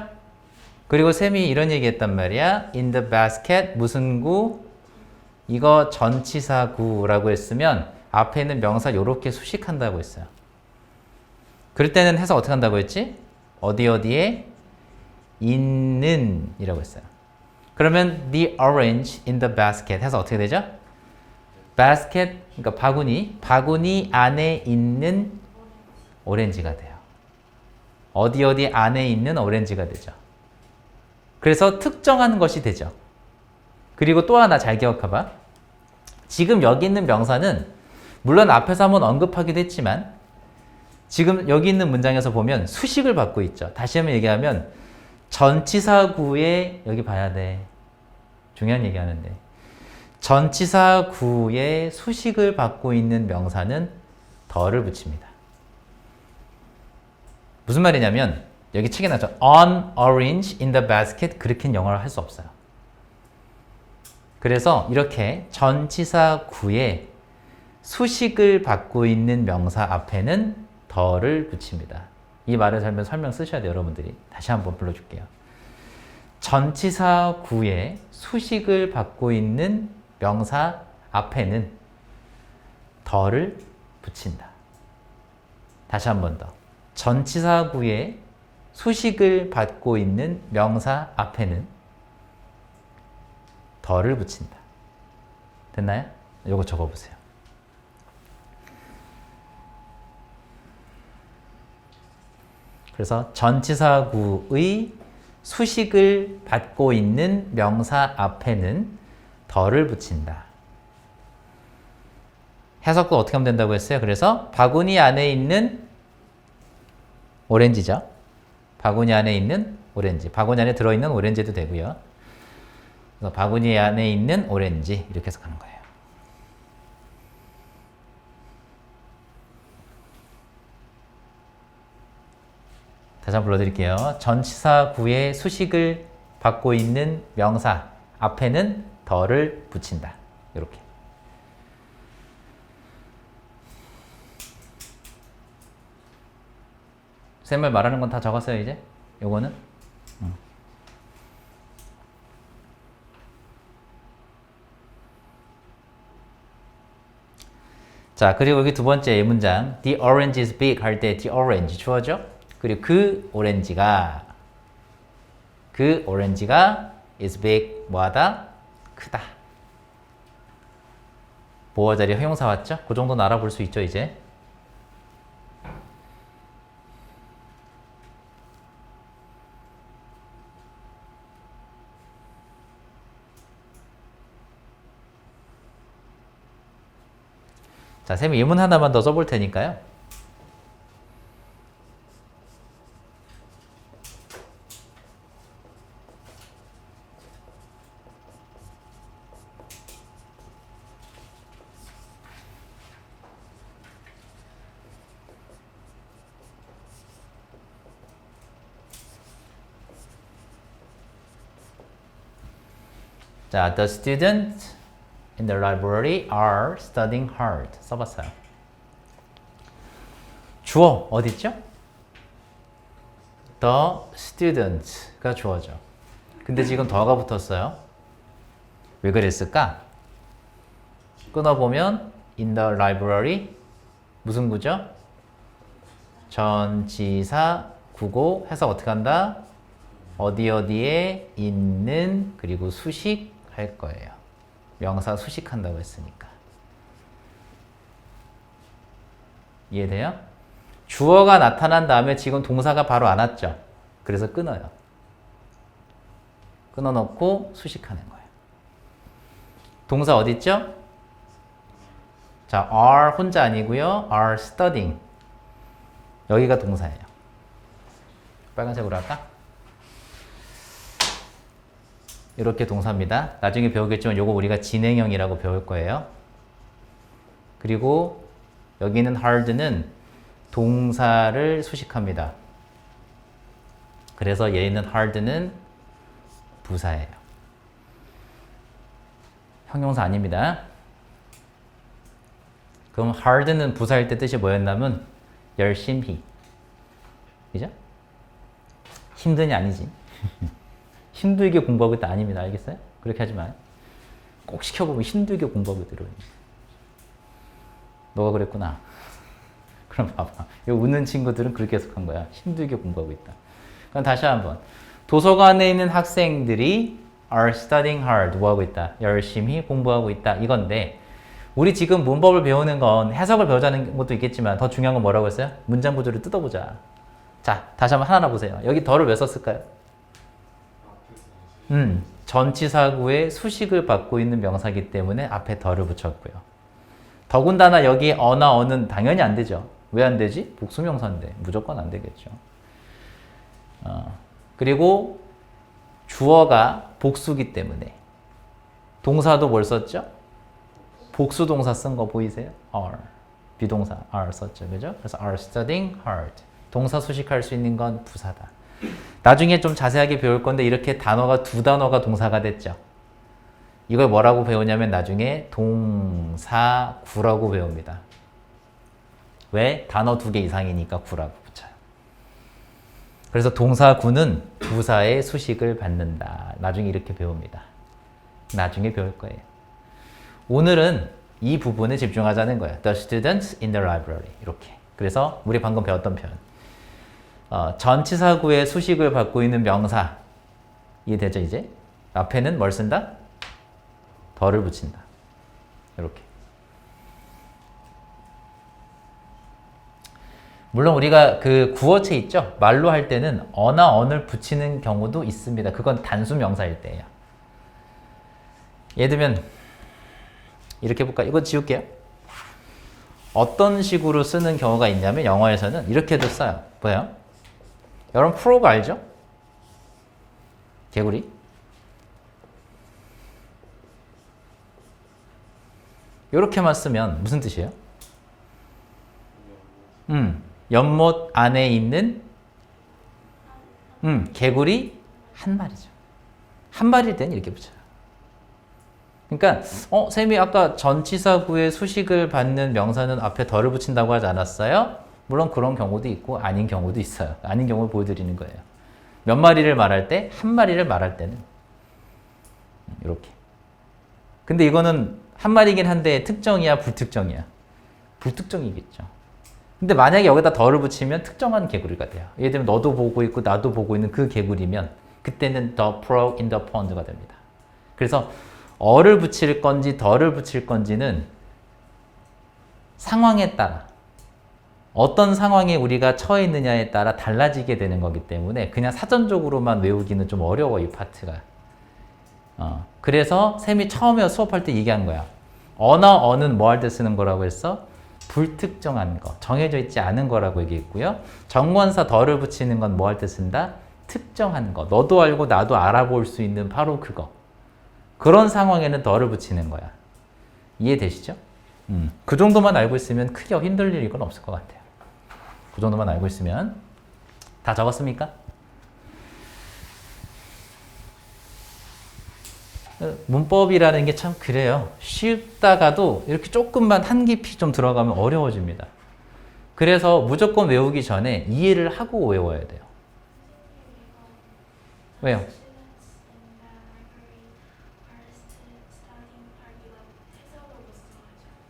그리고 쌤이 이런 얘기 했단 말이야. in the basket 무슨 구? 이거 전치사구라고 했으면 앞에 있는 명사 이렇게 수식한다고 했어요. 그럴 때는 해석 어떻게 한다고 했지? 어디 어디에 있는 이라고 했어요. 그러면 the orange in the basket 해서 어떻게 되죠? basket 그러니까 바구니 안에 있는 오렌지가 돼요. 어디 어디 안에 있는 오렌지가 되죠. 그래서 특정한 것이 되죠. 그리고 또 하나 잘 기억해봐. 지금 여기 있는 명사는 물론 앞에서 한번 언급하기도 했지만 지금 여기 있는 문장에서 보면 수식을 받고 있죠. 다시 한번 얘기하면 전치사구에 여기 봐야 돼. 중요한 얘기 하는데 전치사구에 수식을 받고 있는 명사는 더를 붙입니다. 무슨 말이냐면 여기 책에 나왔죠. On orange in the basket 그렇게는 영어를 할 수 없어요. 그래서 이렇게 전치사구에 수식을 받고 있는 명사 앞에는 더를 붙입니다. 이 말을 설명 쓰셔야 돼요, 여러분들이. 다시 한번 불러줄게요. 전치사구에 수식을 받고 있는 명사 앞에는 더를 붙인다. 다시 한 번 더. 전치사구에 수식을 받고 있는 명사 앞에는 더를 붙인다. 됐나요? 요거 적어보세요. 그래서 전치사구의 수식을 받고 있는 명사 앞에는 더를 붙인다. 해석도 어떻게 하면 된다고 했어요? 그래서 바구니 안에 있는 오렌지죠. 바구니 안에 있는 오렌지. 바구니 안에 들어있는 오렌지도 되고요. 그래서 바구니 안에 있는 오렌지 이렇게 해석하는 거예요. 다시 한번 불러드릴게요. 전치사구에 수식을 받고 있는 명사 앞에는 더를 붙인다. 이렇게. 쌤을 말하는 건 다 적었어요, 이제? 요거는? 자, 그리고 여기 두 번째 문장. The orange is big 할 때 the orange 주어죠? 그리고 그 오렌지가 is big 뭐하다? 크다. 보어 자리에 형용사 왔죠? 그 정도는 알아볼 수 있죠, 이제? 자, 쌤이 예문 하나만 더 써볼 테니까요. 자, the students in the library are studying hard. 써봤어요. 주어 어딨죠? The students가 주어죠. 근데 지금 더가 붙었어요. 왜 그랬을까? 끊어보면 in the library 무슨 구죠? 전치사 구고 해서 어떻게 한다? 어디 어디에 있는 그리고 수식 할 거예요. 명사 수식한다고 했으니까. 이해돼요? 주어가 나타난 다음에 지금 동사가 바로 안 왔죠. 그래서 끊어요. 끊어놓고 수식하는 거예요. 동사 어디 있죠? 자, are 혼자 아니고요. are studying. 여기가 동사예요. 빨간색으로 할까? 이렇게 동사입니다. 나중에 배우겠지만 요거 우리가 진행형이라고 배울 거예요. 그리고 여기는 hard는 동사를 수식합니다. 그래서 얘는 hard는 부사예요. 형용사 아닙니다. 그럼 hard는 부사일 때 뜻이 뭐였냐면 열심히. 그죠? 힘드니 아니지. 힘들게 공부하고 있다 아닙니다. 알겠어요? 그렇게 하지 마요. 꼭 시켜보면 힘들게 공부하고 있더라고요. 너가 그랬구나. 그럼 봐봐. 이 웃는 친구들은 그렇게 해석한 거야. 힘들게 공부하고 있다. 그럼 다시 한번. 도서관에 있는 학생들이 are studying hard. 뭐 하고 있다? 열심히 공부하고 있다. 이건데 우리 지금 문법을 배우는 건 해석을 배우자는 것도 있겠지만 더 중요한 건 뭐라고 했어요? 문장 구조를 뜯어보자. 자, 다시 한번 하나 보세요. 여기 더를 왜 썼을까요? 전치사구의 수식을 받고 있는 명사이기 때문에 앞에 더를 붙였고요. 더군다나 여기 어나 어는 당연히 안 되죠. 왜 안 되지? 복수명사인데 무조건 안 되겠죠. 그리고 주어가 복수기 때문에 동사도 뭘 썼죠? 복수 동사 쓴 거 보이세요? are. 비동사 are 썼죠. 그죠? 그래서 are studying hard. 동사 수식할 수 있는 건 부사다. 나중에 좀 자세하게 배울 건데 이렇게 단어가 두 단어가 동사가 됐죠. 이걸 뭐라고 배우냐면 나중에 동사구라고 배웁니다. 왜? 단어 두 개 이상이니까 구라고 붙여요. 그래서 동사구는 부사의 수식을 받는다. 나중에 이렇게 배웁니다. 나중에 배울 거예요. 오늘은 이 부분에 집중하자는 거예요. The students in the library. 이렇게. 그래서 우리 방금 배웠던 표현. 전치사구의 수식을 받고 있는 명사. 이해되죠, 이제? 앞에는 뭘 쓴다? 덜을 붙인다. 이렇게. 물론 우리가 그 구어체 있죠? 말로 할 때는 어나 언을 붙이는 경우도 있습니다. 그건 단수 명사일 때예요. 예를 들면 이렇게 해볼까? 이거 지울게요. 어떤 식으로 쓰는 경우가 있냐면 영어에서는 이렇게도 써요. 뭐예요? 여러분 프로그 알죠? 개구리. 이렇게만 쓰면 무슨 뜻이에요? 연못 안에 있는 개구리 한 마리죠. 한 마리일 때는 이렇게 붙여요. 그러니까 쌤이 아까 전치사구의 수식을 받는 명사는 앞에 덜을 붙인다고 하지 않았어요? 물론 그런 경우도 있고 아닌 경우도 있어요. 아닌 경우를 보여드리는 거예요. 몇 마리를 말할 때, 한 마리를 말할 때는 이렇게. 근데 이거는 한 마리긴 한데 특정이야, 불특정이야? 불특정이겠죠. 근데 만약에 여기다 덜을 붙이면 특정한 개구리가 돼요. 예를 들면 너도 보고 있고 나도 보고 있는 그 개구리면 그때는 the frog in the pond가 됩니다. 그래서 어를 붙일 건지 덜을 붙일 건지는 상황에 따라 어떤 상황에 우리가 처해 있느냐에 따라 달라지게 되는 거기 때문에 그냥 사전적으로만 외우기는 좀 어려워, 이 파트가. 그래서 쌤이 처음에 수업할 때 얘기한 거야. 어나 어는 뭐 할 때 쓰는 거라고 했어? 불특정한 거, 정해져 있지 않은 거라고 얘기했고요. 정관사 덜을 붙이는 건 뭐 할 때 쓴다? 특정한 거, 너도 알고 나도 알아볼 수 있는 바로 그거. 그런 상황에는 덜을 붙이는 거야. 이해되시죠? 그 정도만 알고 있으면 크게 힘들 일은 없을 것 같아요. 그 정도만 알고 있으면. 다 적었습니까? 문법이라는 게 참 그래요. 쉽다가도 이렇게 조금만 한 깊이 좀 들어가면 어려워집니다. 그래서 무조건 외우기 전에 이해를 하고 외워야 돼요. 왜요?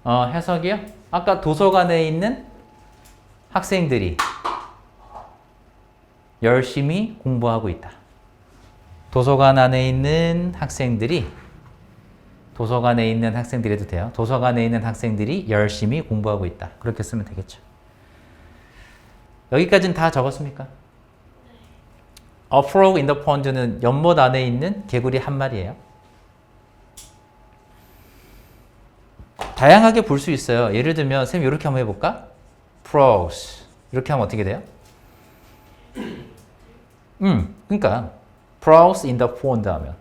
해석이요? 아까 도서관에 있는 학생들이 열심히 공부하고 있다. 도서관 안에 있는 학생들이 해도 돼요. 도서관에 있는 학생들이 열심히 공부하고 있다. 그렇게 쓰면 되겠죠. 여기까지는 다 적었습니까? A frog in the pond는 연못 안에 있는 개구리 한 마리예요. 다양하게 볼 수 있어요. 예를 들면 쌤 이렇게 한번 해볼까? frogs 이렇게 하면 어떻게 돼요? 그러니까 frogs in the pond 하면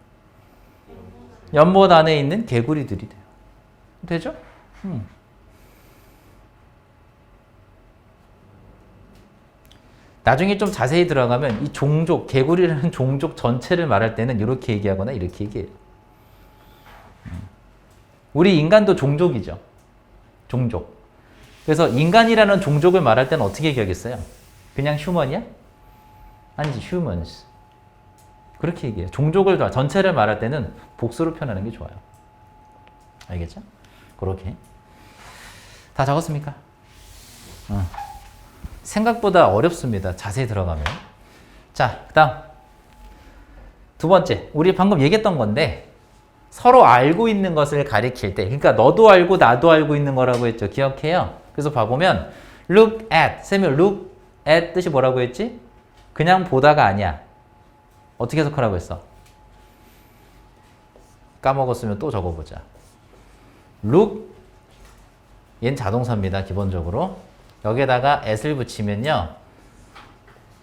연못 안에 있는 개구리들이 돼요. 되죠? 나중에 좀 자세히 들어가면 이 종족, 개구리라는 종족 전체를 말할 때는 이렇게 얘기하거나 이렇게 얘기해요. 우리 인간도 종족이죠. 종족. 그래서 인간이라는 종족을 말할 때는 어떻게 얘기하겠어요? 그냥 휴먼이야? 아니지, humans. 그렇게 얘기해요. 종족을 전체를 말할 때는 복수로 표현하는 게 좋아요. 알겠죠? 그렇게. 다 적었습니까? 생각보다 어렵습니다. 자세히 들어가면. 자, 그 다음. 두 번째. 우리 방금 얘기했던 건데 서로 알고 있는 것을 가리킬 때 그러니까 너도 알고 나도 알고 있는 거라고 했죠. 기억해요? 그래서 봐보면 look at. 쌤이 look at 뜻이 뭐라고 했지? 그냥 보다가 아니야. 어떻게 해석하라고 했어? 까먹었으면 또 적어보자. look 얘는 자동사입니다. 기본적으로. 여기에다가 at을 붙이면요.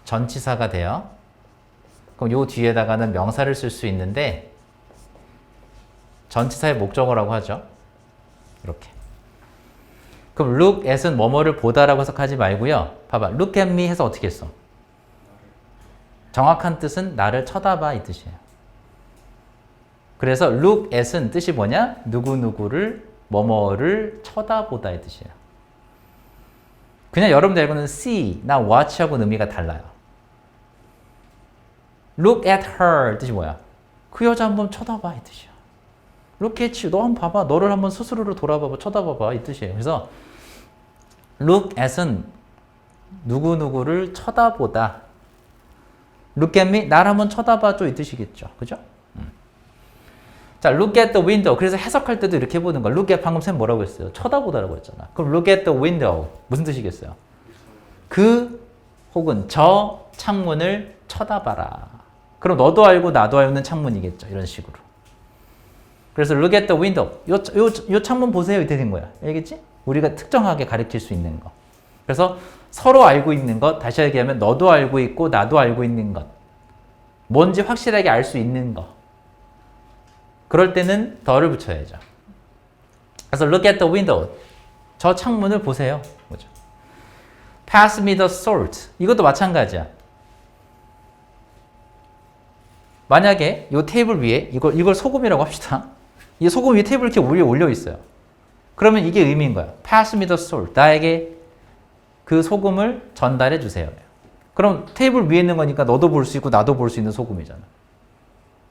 전치사가 돼요. 그럼 요 뒤에다가는 명사를 쓸 수 있는데 전치사의 목적어라고 하죠. 이렇게. 그럼 look at은 뭐뭐를 보다라고 해석하지 말고요. 봐봐. look at me 해서 어떻게 했어? 정확한 뜻은 나를 쳐다봐 이 뜻이에요. 그래서 look at은 뜻이 뭐냐? 누구누구를 뭐뭐를 쳐다보다 이 뜻이에요. 그냥 여러분들 알고는 see, 나 watch하고는 의미가 달라요. look at her 뜻이 뭐야? 그 여자 한번 쳐다봐 이 뜻이야. look at you, 너 한번 봐봐. 너를 한번 스스로를 돌아봐봐, 쳐다봐봐 이 뜻이에요. 그래서 look at은 누구누구를 쳐다보다. look at me, 나를 한번 쳐다봐줘 이 뜻이겠죠. 그죠? 자, look at the window. 그래서 해석할 때도 이렇게 해보는 거야. look at 방금 쌤 뭐라고 했어요? 쳐다보다라고 했잖아. 그럼 look at the window. 무슨 뜻이겠어요? 그 혹은 저 창문을 쳐다봐라. 그럼 너도 알고 나도 알는 창문이겠죠. 이런 식으로. 그래서 look at the window. 요 창문 보세요. 이렇게 된 거야. 알겠지? 우리가 특정하게 가르칠 수 있는 거. 그래서 서로 알고 있는 것. 다시 얘기하면 너도 알고 있고 나도 알고 있는 것. 뭔지 확실하게 알 수 있는 거. 그럴 때는 더를 붙여야죠. 그래서 look at the window. 저 창문을 보세요. 뭐죠? Pass me the salt. 이것도 마찬가지야. 만약에 이 테이블 위에 이걸 소금이라고 합시다. 이 소금 위에 테이블 이렇게 위에 올려 있어요. 그러면 이게 의미인 거야. Pass me the salt. 나에게 그 소금을 전달해 주세요. 그럼 테이블 위에 있는 거니까 너도 볼 수 있고 나도 볼 수 있는 소금이잖아.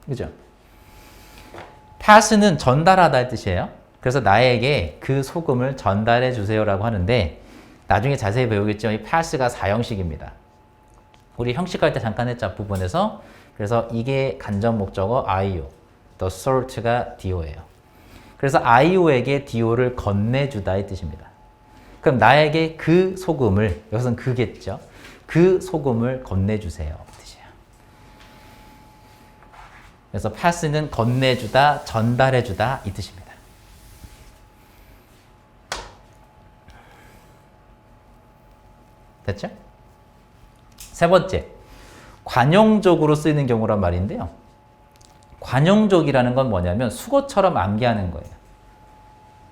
그죠? pass는 전달하다의 뜻이에요. 그래서 나에게 그 소금을 전달해 주세요라고 하는데 나중에 자세히 배우겠지만 이 pass가 4형식입니다. 우리 형식할 때 잠깐 했죠. 앞부분에서. 그래서 이게 간접 목적어 IO, the salt가 DO예요. 그래서 IO에게 DO를 건네주다의 뜻입니다. 그럼 나에게 그 소금을, 여기서는 그겠죠. 그 소금을 건네주세요. 그래서 pass는 건네주다, 전달해주다 이 뜻입니다. 됐죠? 세 번째, 관용적으로 쓰이는 경우란 말인데요. 관용적이라는 건 뭐냐면 수거처럼 암기하는 거예요.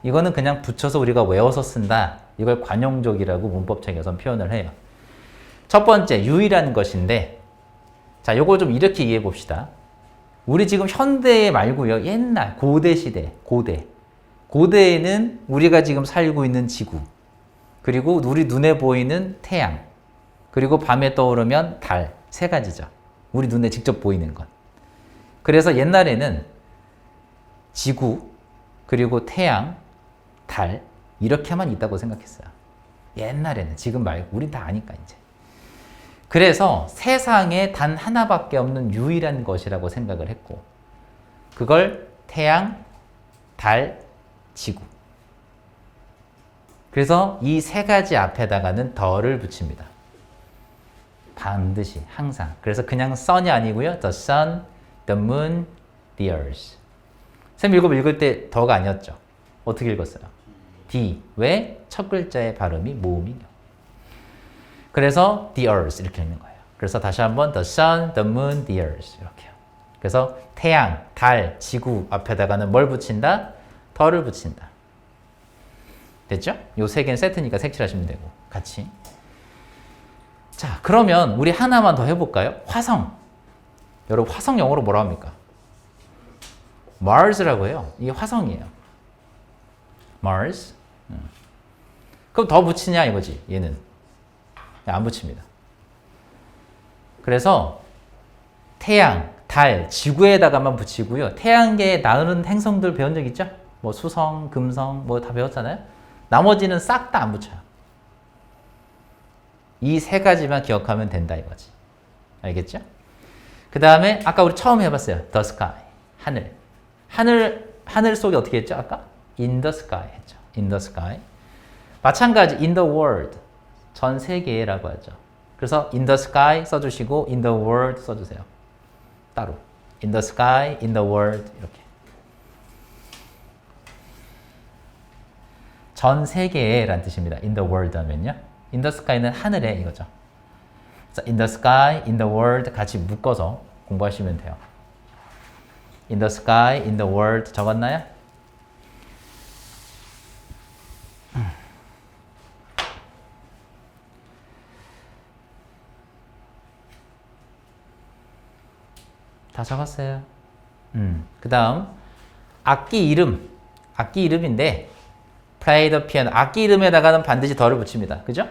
이거는 그냥 붙여서 우리가 외워서 쓴다. 이걸 관용적이라고 문법책에서 표현을 해요. 첫 번째, 유일한 것인데 자, 요거 좀 이렇게 이해해 봅시다. 우리 지금 현대 말고요. 옛날 고대 시대, 고대에는 우리가 지금 살고 있는 지구, 그리고 우리 눈에 보이는 태양, 그리고 밤에 떠오르면 달, 세 가지죠. 우리 눈에 직접 보이는 것. 그래서 옛날에는 지구, 그리고 태양, 달 이렇게만 있다고 생각했어요. 옛날에는. 지금 말고 우린 다 아니까 이제. 그래서 세상에 단 하나밖에 없는 유일한 것이라고 생각을 했고 그걸 태양, 달, 지구. 그래서 이 세 가지 앞에다가는 더를 붙입니다. 반드시, 항상. 그래서 그냥 sun이 아니고요. The sun, the moon, the earth. 쌤 읽을 때 더가 아니었죠. 어떻게 읽었어요? D. 왜? 첫 글자의 발음이 모음이요. 그래서 the earth 이렇게 읽는 거예요. 그래서 다시 한번 the sun, the moon, the earth 이렇게요. 그래서 태양, 달, 지구 앞에다가는 뭘 붙인다? 덜을 붙인다. 됐죠? 요 세 개는 세트니까 색칠하시면 되고 같이. 자, 그러면 우리 하나만 더 해볼까요? 화성. 여러분 화성 영어로 뭐라 합니까? Mars라고 해요. 이게 화성이에요. Mars. 그럼 더 붙이냐 이거지. 얘는 안 붙입니다. 그래서 태양, 달, 지구에다가만 붙이고요. 태양계에 나오는 행성들 배운 적 있죠? 뭐 수성, 금성 뭐 다 배웠잖아요. 나머지는 싹 다 안 붙여요. 이 세 가지만 기억하면 된다 이거지. 알겠죠? 그 다음에 아까 우리 처음 해봤어요. The sky. 하늘 속에 어떻게 했죠? 아까? In the sky 했죠. In the sky. 마찬가지 in the world. 전 세계라고 하죠. 그래서 in the sky 써주시고 in the world 써주세요. 따로. in the sky, in the world 이렇게. 전 세계라는 뜻입니다. in the world 하면요. in the sky는 하늘에 이거죠. 그래서 in the sky, in the world 같이 묶어서 공부하시면 돼요. in the sky, in the world 적었나요? 다 적었어요. 그 다음 악기 이름인데 play the piano. 악기 이름에다가는 반드시 덜을 붙입니다. 그죠?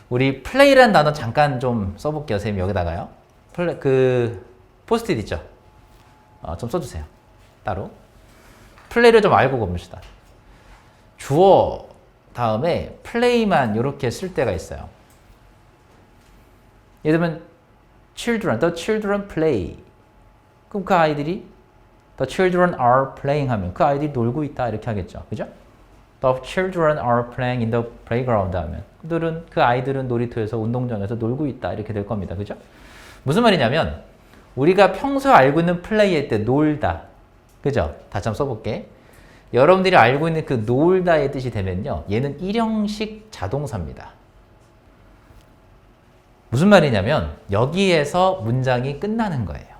우리 play라는 단어 잠깐 좀 써볼게요. 선생님 여기다가요. 포스트잇 있죠? 좀 써주세요. 따로. play를 좀 알고 봅시다. 주어 다음에 play만 이렇게 쓸 때가 있어요. 예를 들면 children, the children play. 그럼 그 아이들이 the children are playing 하면 그 아이들이 놀고 있다 이렇게 하겠죠. 그죠? The children are playing in the playground 하면 그 아이들은 놀이터에서 운동장에서 놀고 있다 이렇게 될 겁니다. 그죠? 무슨 말이냐면 우리가 평소에 알고 있는 플레이할 때 놀다. 그죠? 다시 한번 써볼게. 여러분들이 알고 있는 그 놀다의 뜻이 되면요. 얘는 일형식 자동사입니다. 무슨 말이냐면 여기에서 문장이 끝나는 거예요.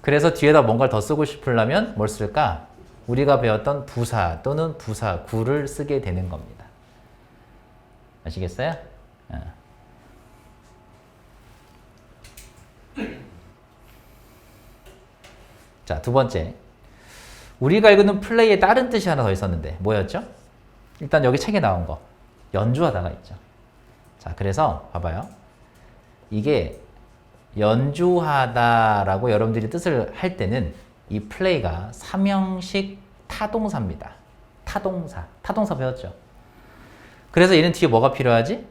그래서 뒤에다 뭔가를 더 쓰고 싶으려면 뭘 쓸까? 우리가 배웠던 부사 또는 부사구를 쓰게 되는 겁니다. 아시겠어요? 자, 두 번째. 우리가 알고 있는 플레이에 다른 뜻이 하나 더 있었는데 뭐였죠? 일단 여기 책에 나온 거. 연주하다가 있죠. 자, 그래서 봐봐요. 이게 연주하다라고 여러분들이 뜻을 할 때는 이 플레이가 삼형식 타동사입니다. 타동사 배웠죠? 그래서 얘는 뒤에 뭐가 필요하지?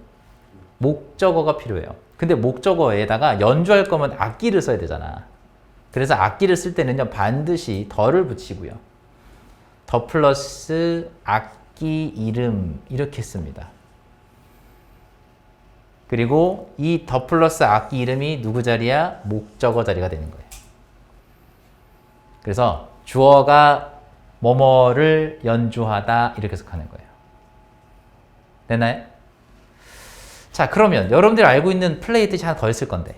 목적어가 필요해요. 근데 목적어에다가 연주할 거면 악기를 써야 되잖아. 그래서 악기를 쓸 때는요, 반드시 더를 붙이고요. 더 플러스 악기 이름 이렇게 씁니다. 그리고 이 더 플러스 악기 이름이 누구 자리야? 목적어 자리가 되는 거예요. 그래서 주어가 뭐뭐를 연주하다 이렇게 해석하는 거예요. 됐나요? 자, 그러면 여러분들이 알고 있는 플레이 뜻이 하나 더 있을 건데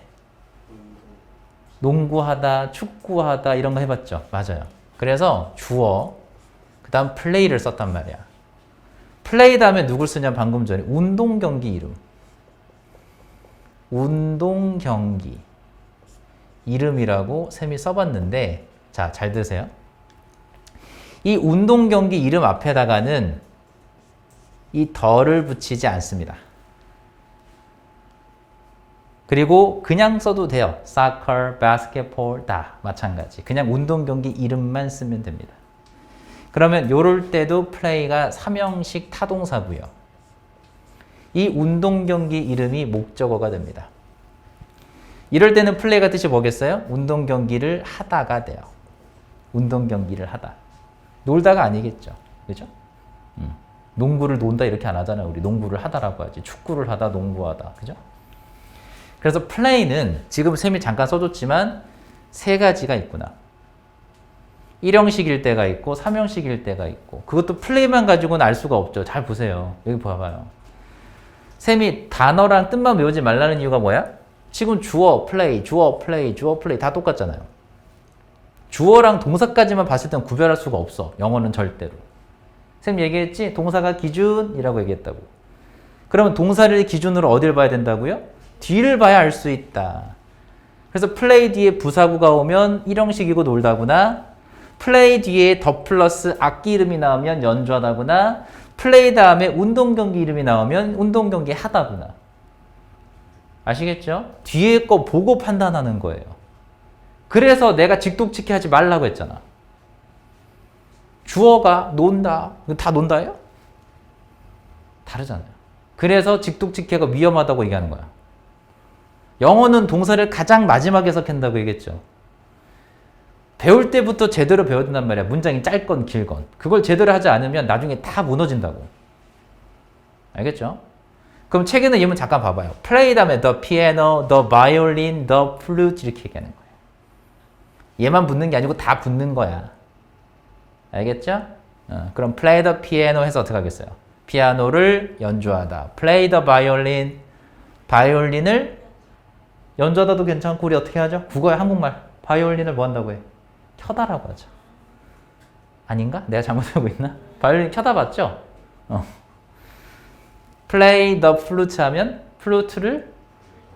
농구하다, 축구하다 이런 거 해봤죠? 맞아요. 그래서 주어, 그 다음 플레이를 썼단 말이야. 플레이 다음에 누굴 쓰냐 방금 전에 운동 경기 이름. 운동 경기 이름이라고 쌤이 써봤는데 자, 잘 들으세요. 이 운동 경기 이름 앞에다가는 이 덜을 붙이지 않습니다. 그리고 그냥 써도 돼요. soccer, basketball 다 마찬가지. 그냥 운동 경기 이름만 쓰면 됩니다. 그러면 요럴 때도 play가 삼형식 타동사고요. 이 운동 경기 이름이 목적어가 됩니다. 이럴 때는 play가 뜻이 뭐겠어요? 운동 경기를 하다가 돼요. 운동 경기를 하다. 놀다가 아니겠죠. 그죠? 농구를 논다 이렇게 안 하잖아요. 우리 농구를 하다라고 하지. 축구를 하다, 농구하다. 그죠? 그래서 play는 지금 쌤이 잠깐 써줬지만 세 가지가 있구나. 1형식일 때가 있고 3형식일 때가 있고 그것도 플레이만 가지고는 알 수가 없죠. 잘 보세요. 여기 봐봐요. 쌤이 단어랑 뜻만 외우지 말라는 이유가 뭐야? 지금 주어, 플레이, 주어, 플레이, 주어, 플레이 다 똑같잖아요. 주어랑 동사까지만 봤을 땐 구별할 수가 없어. 영어는 절대로. 쌤 얘기했지? 동사가 기준이라고 얘기했다고. 그러면 동사를 기준으로 어딜 봐야 된다고요? 뒤를 봐야 알 수 있다. 그래서 플레이 뒤에 부사구가 오면 1형식이고 놀다구나. 플레이 뒤에 더 플러스 악기 이름이 나오면 연주하다구나. 플레이 다음에 운동경기 이름이 나오면 운동경기 하다구나. 아시겠죠? 뒤에 거 보고 판단하는 거예요. 그래서 내가 직독직해 하지 말라고 했잖아. 주어가 논다. 다 논다예요? 다르잖아요. 그래서 직독직해가 위험하다고 얘기하는 거야. 영어는 동사를 가장 마지막에 해석한다고 얘기했죠. 배울 때부터 제대로 배워야 된단 말이야. 문장이 짧건 길건. 그걸 제대로 하지 않으면 나중에 다 무너진다고. 알겠죠? 그럼 책에는 예문 잠깐 봐봐요. play 다음에 the piano, the violin, the flute 이렇게 얘기하는 거예요. 얘만 붙는 게 아니고 다 붙는 거야. 알겠죠? 그럼 play the piano 해서 어떻게 하겠어요? 피아노를 연주하다. play the violin, 바이올린을 연주하다도 괜찮고 우리 어떻게 하죠? 국어의 한국말. 바이올린을 뭐 한다고 해? 켜다라고 하죠. 아닌가? 내가 잘못하고 있나? 바이올린 켜다 봤죠? play the flute 하면 플루트를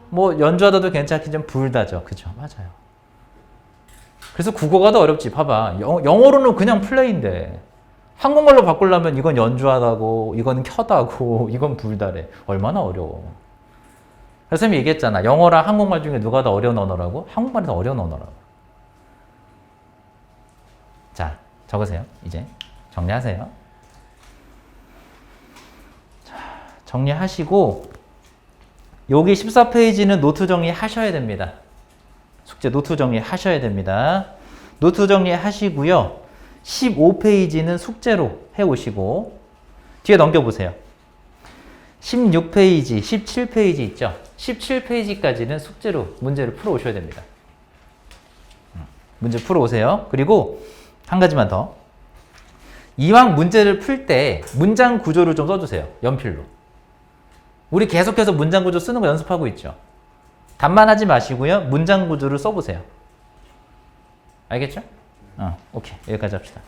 뭐 연주하다도 괜찮긴 좀 불다죠. 그죠? 맞아요. 그래서 국어가 더 어렵지. 봐봐. 영어로는 그냥 플레이인데 한국말로 바꾸려면 이건 연주하다고 이건 켜다고 이건 불다래. 얼마나 어려워. 그래서 쌤이 얘기했잖아. 영어랑 한국말 중에 누가 더 어려운 언어라고? 한국말이 더 어려운 언어라고. 자, 적으세요. 이제 정리하세요. 자, 정리하시고 여기 14페이지는 노트 정리하셔야 됩니다. 숙제 노트 정리하셔야 됩니다. 노트 정리하시고요. 15페이지는 숙제로 해오시고 뒤에 넘겨보세요. 16페이지, 17페이지 있죠? 17페이지까지는 숙제로 문제를 풀어오셔야 됩니다. 문제 풀어오세요. 그리고 한 가지만 더. 이왕 문제를 풀 때 문장 구조를 좀 써주세요. 연필로. 우리 계속해서 문장 구조 쓰는 거 연습하고 있죠? 답만 하지 마시고요. 문장 구조를 써보세요. 알겠죠? 오케이. 여기까지 합시다.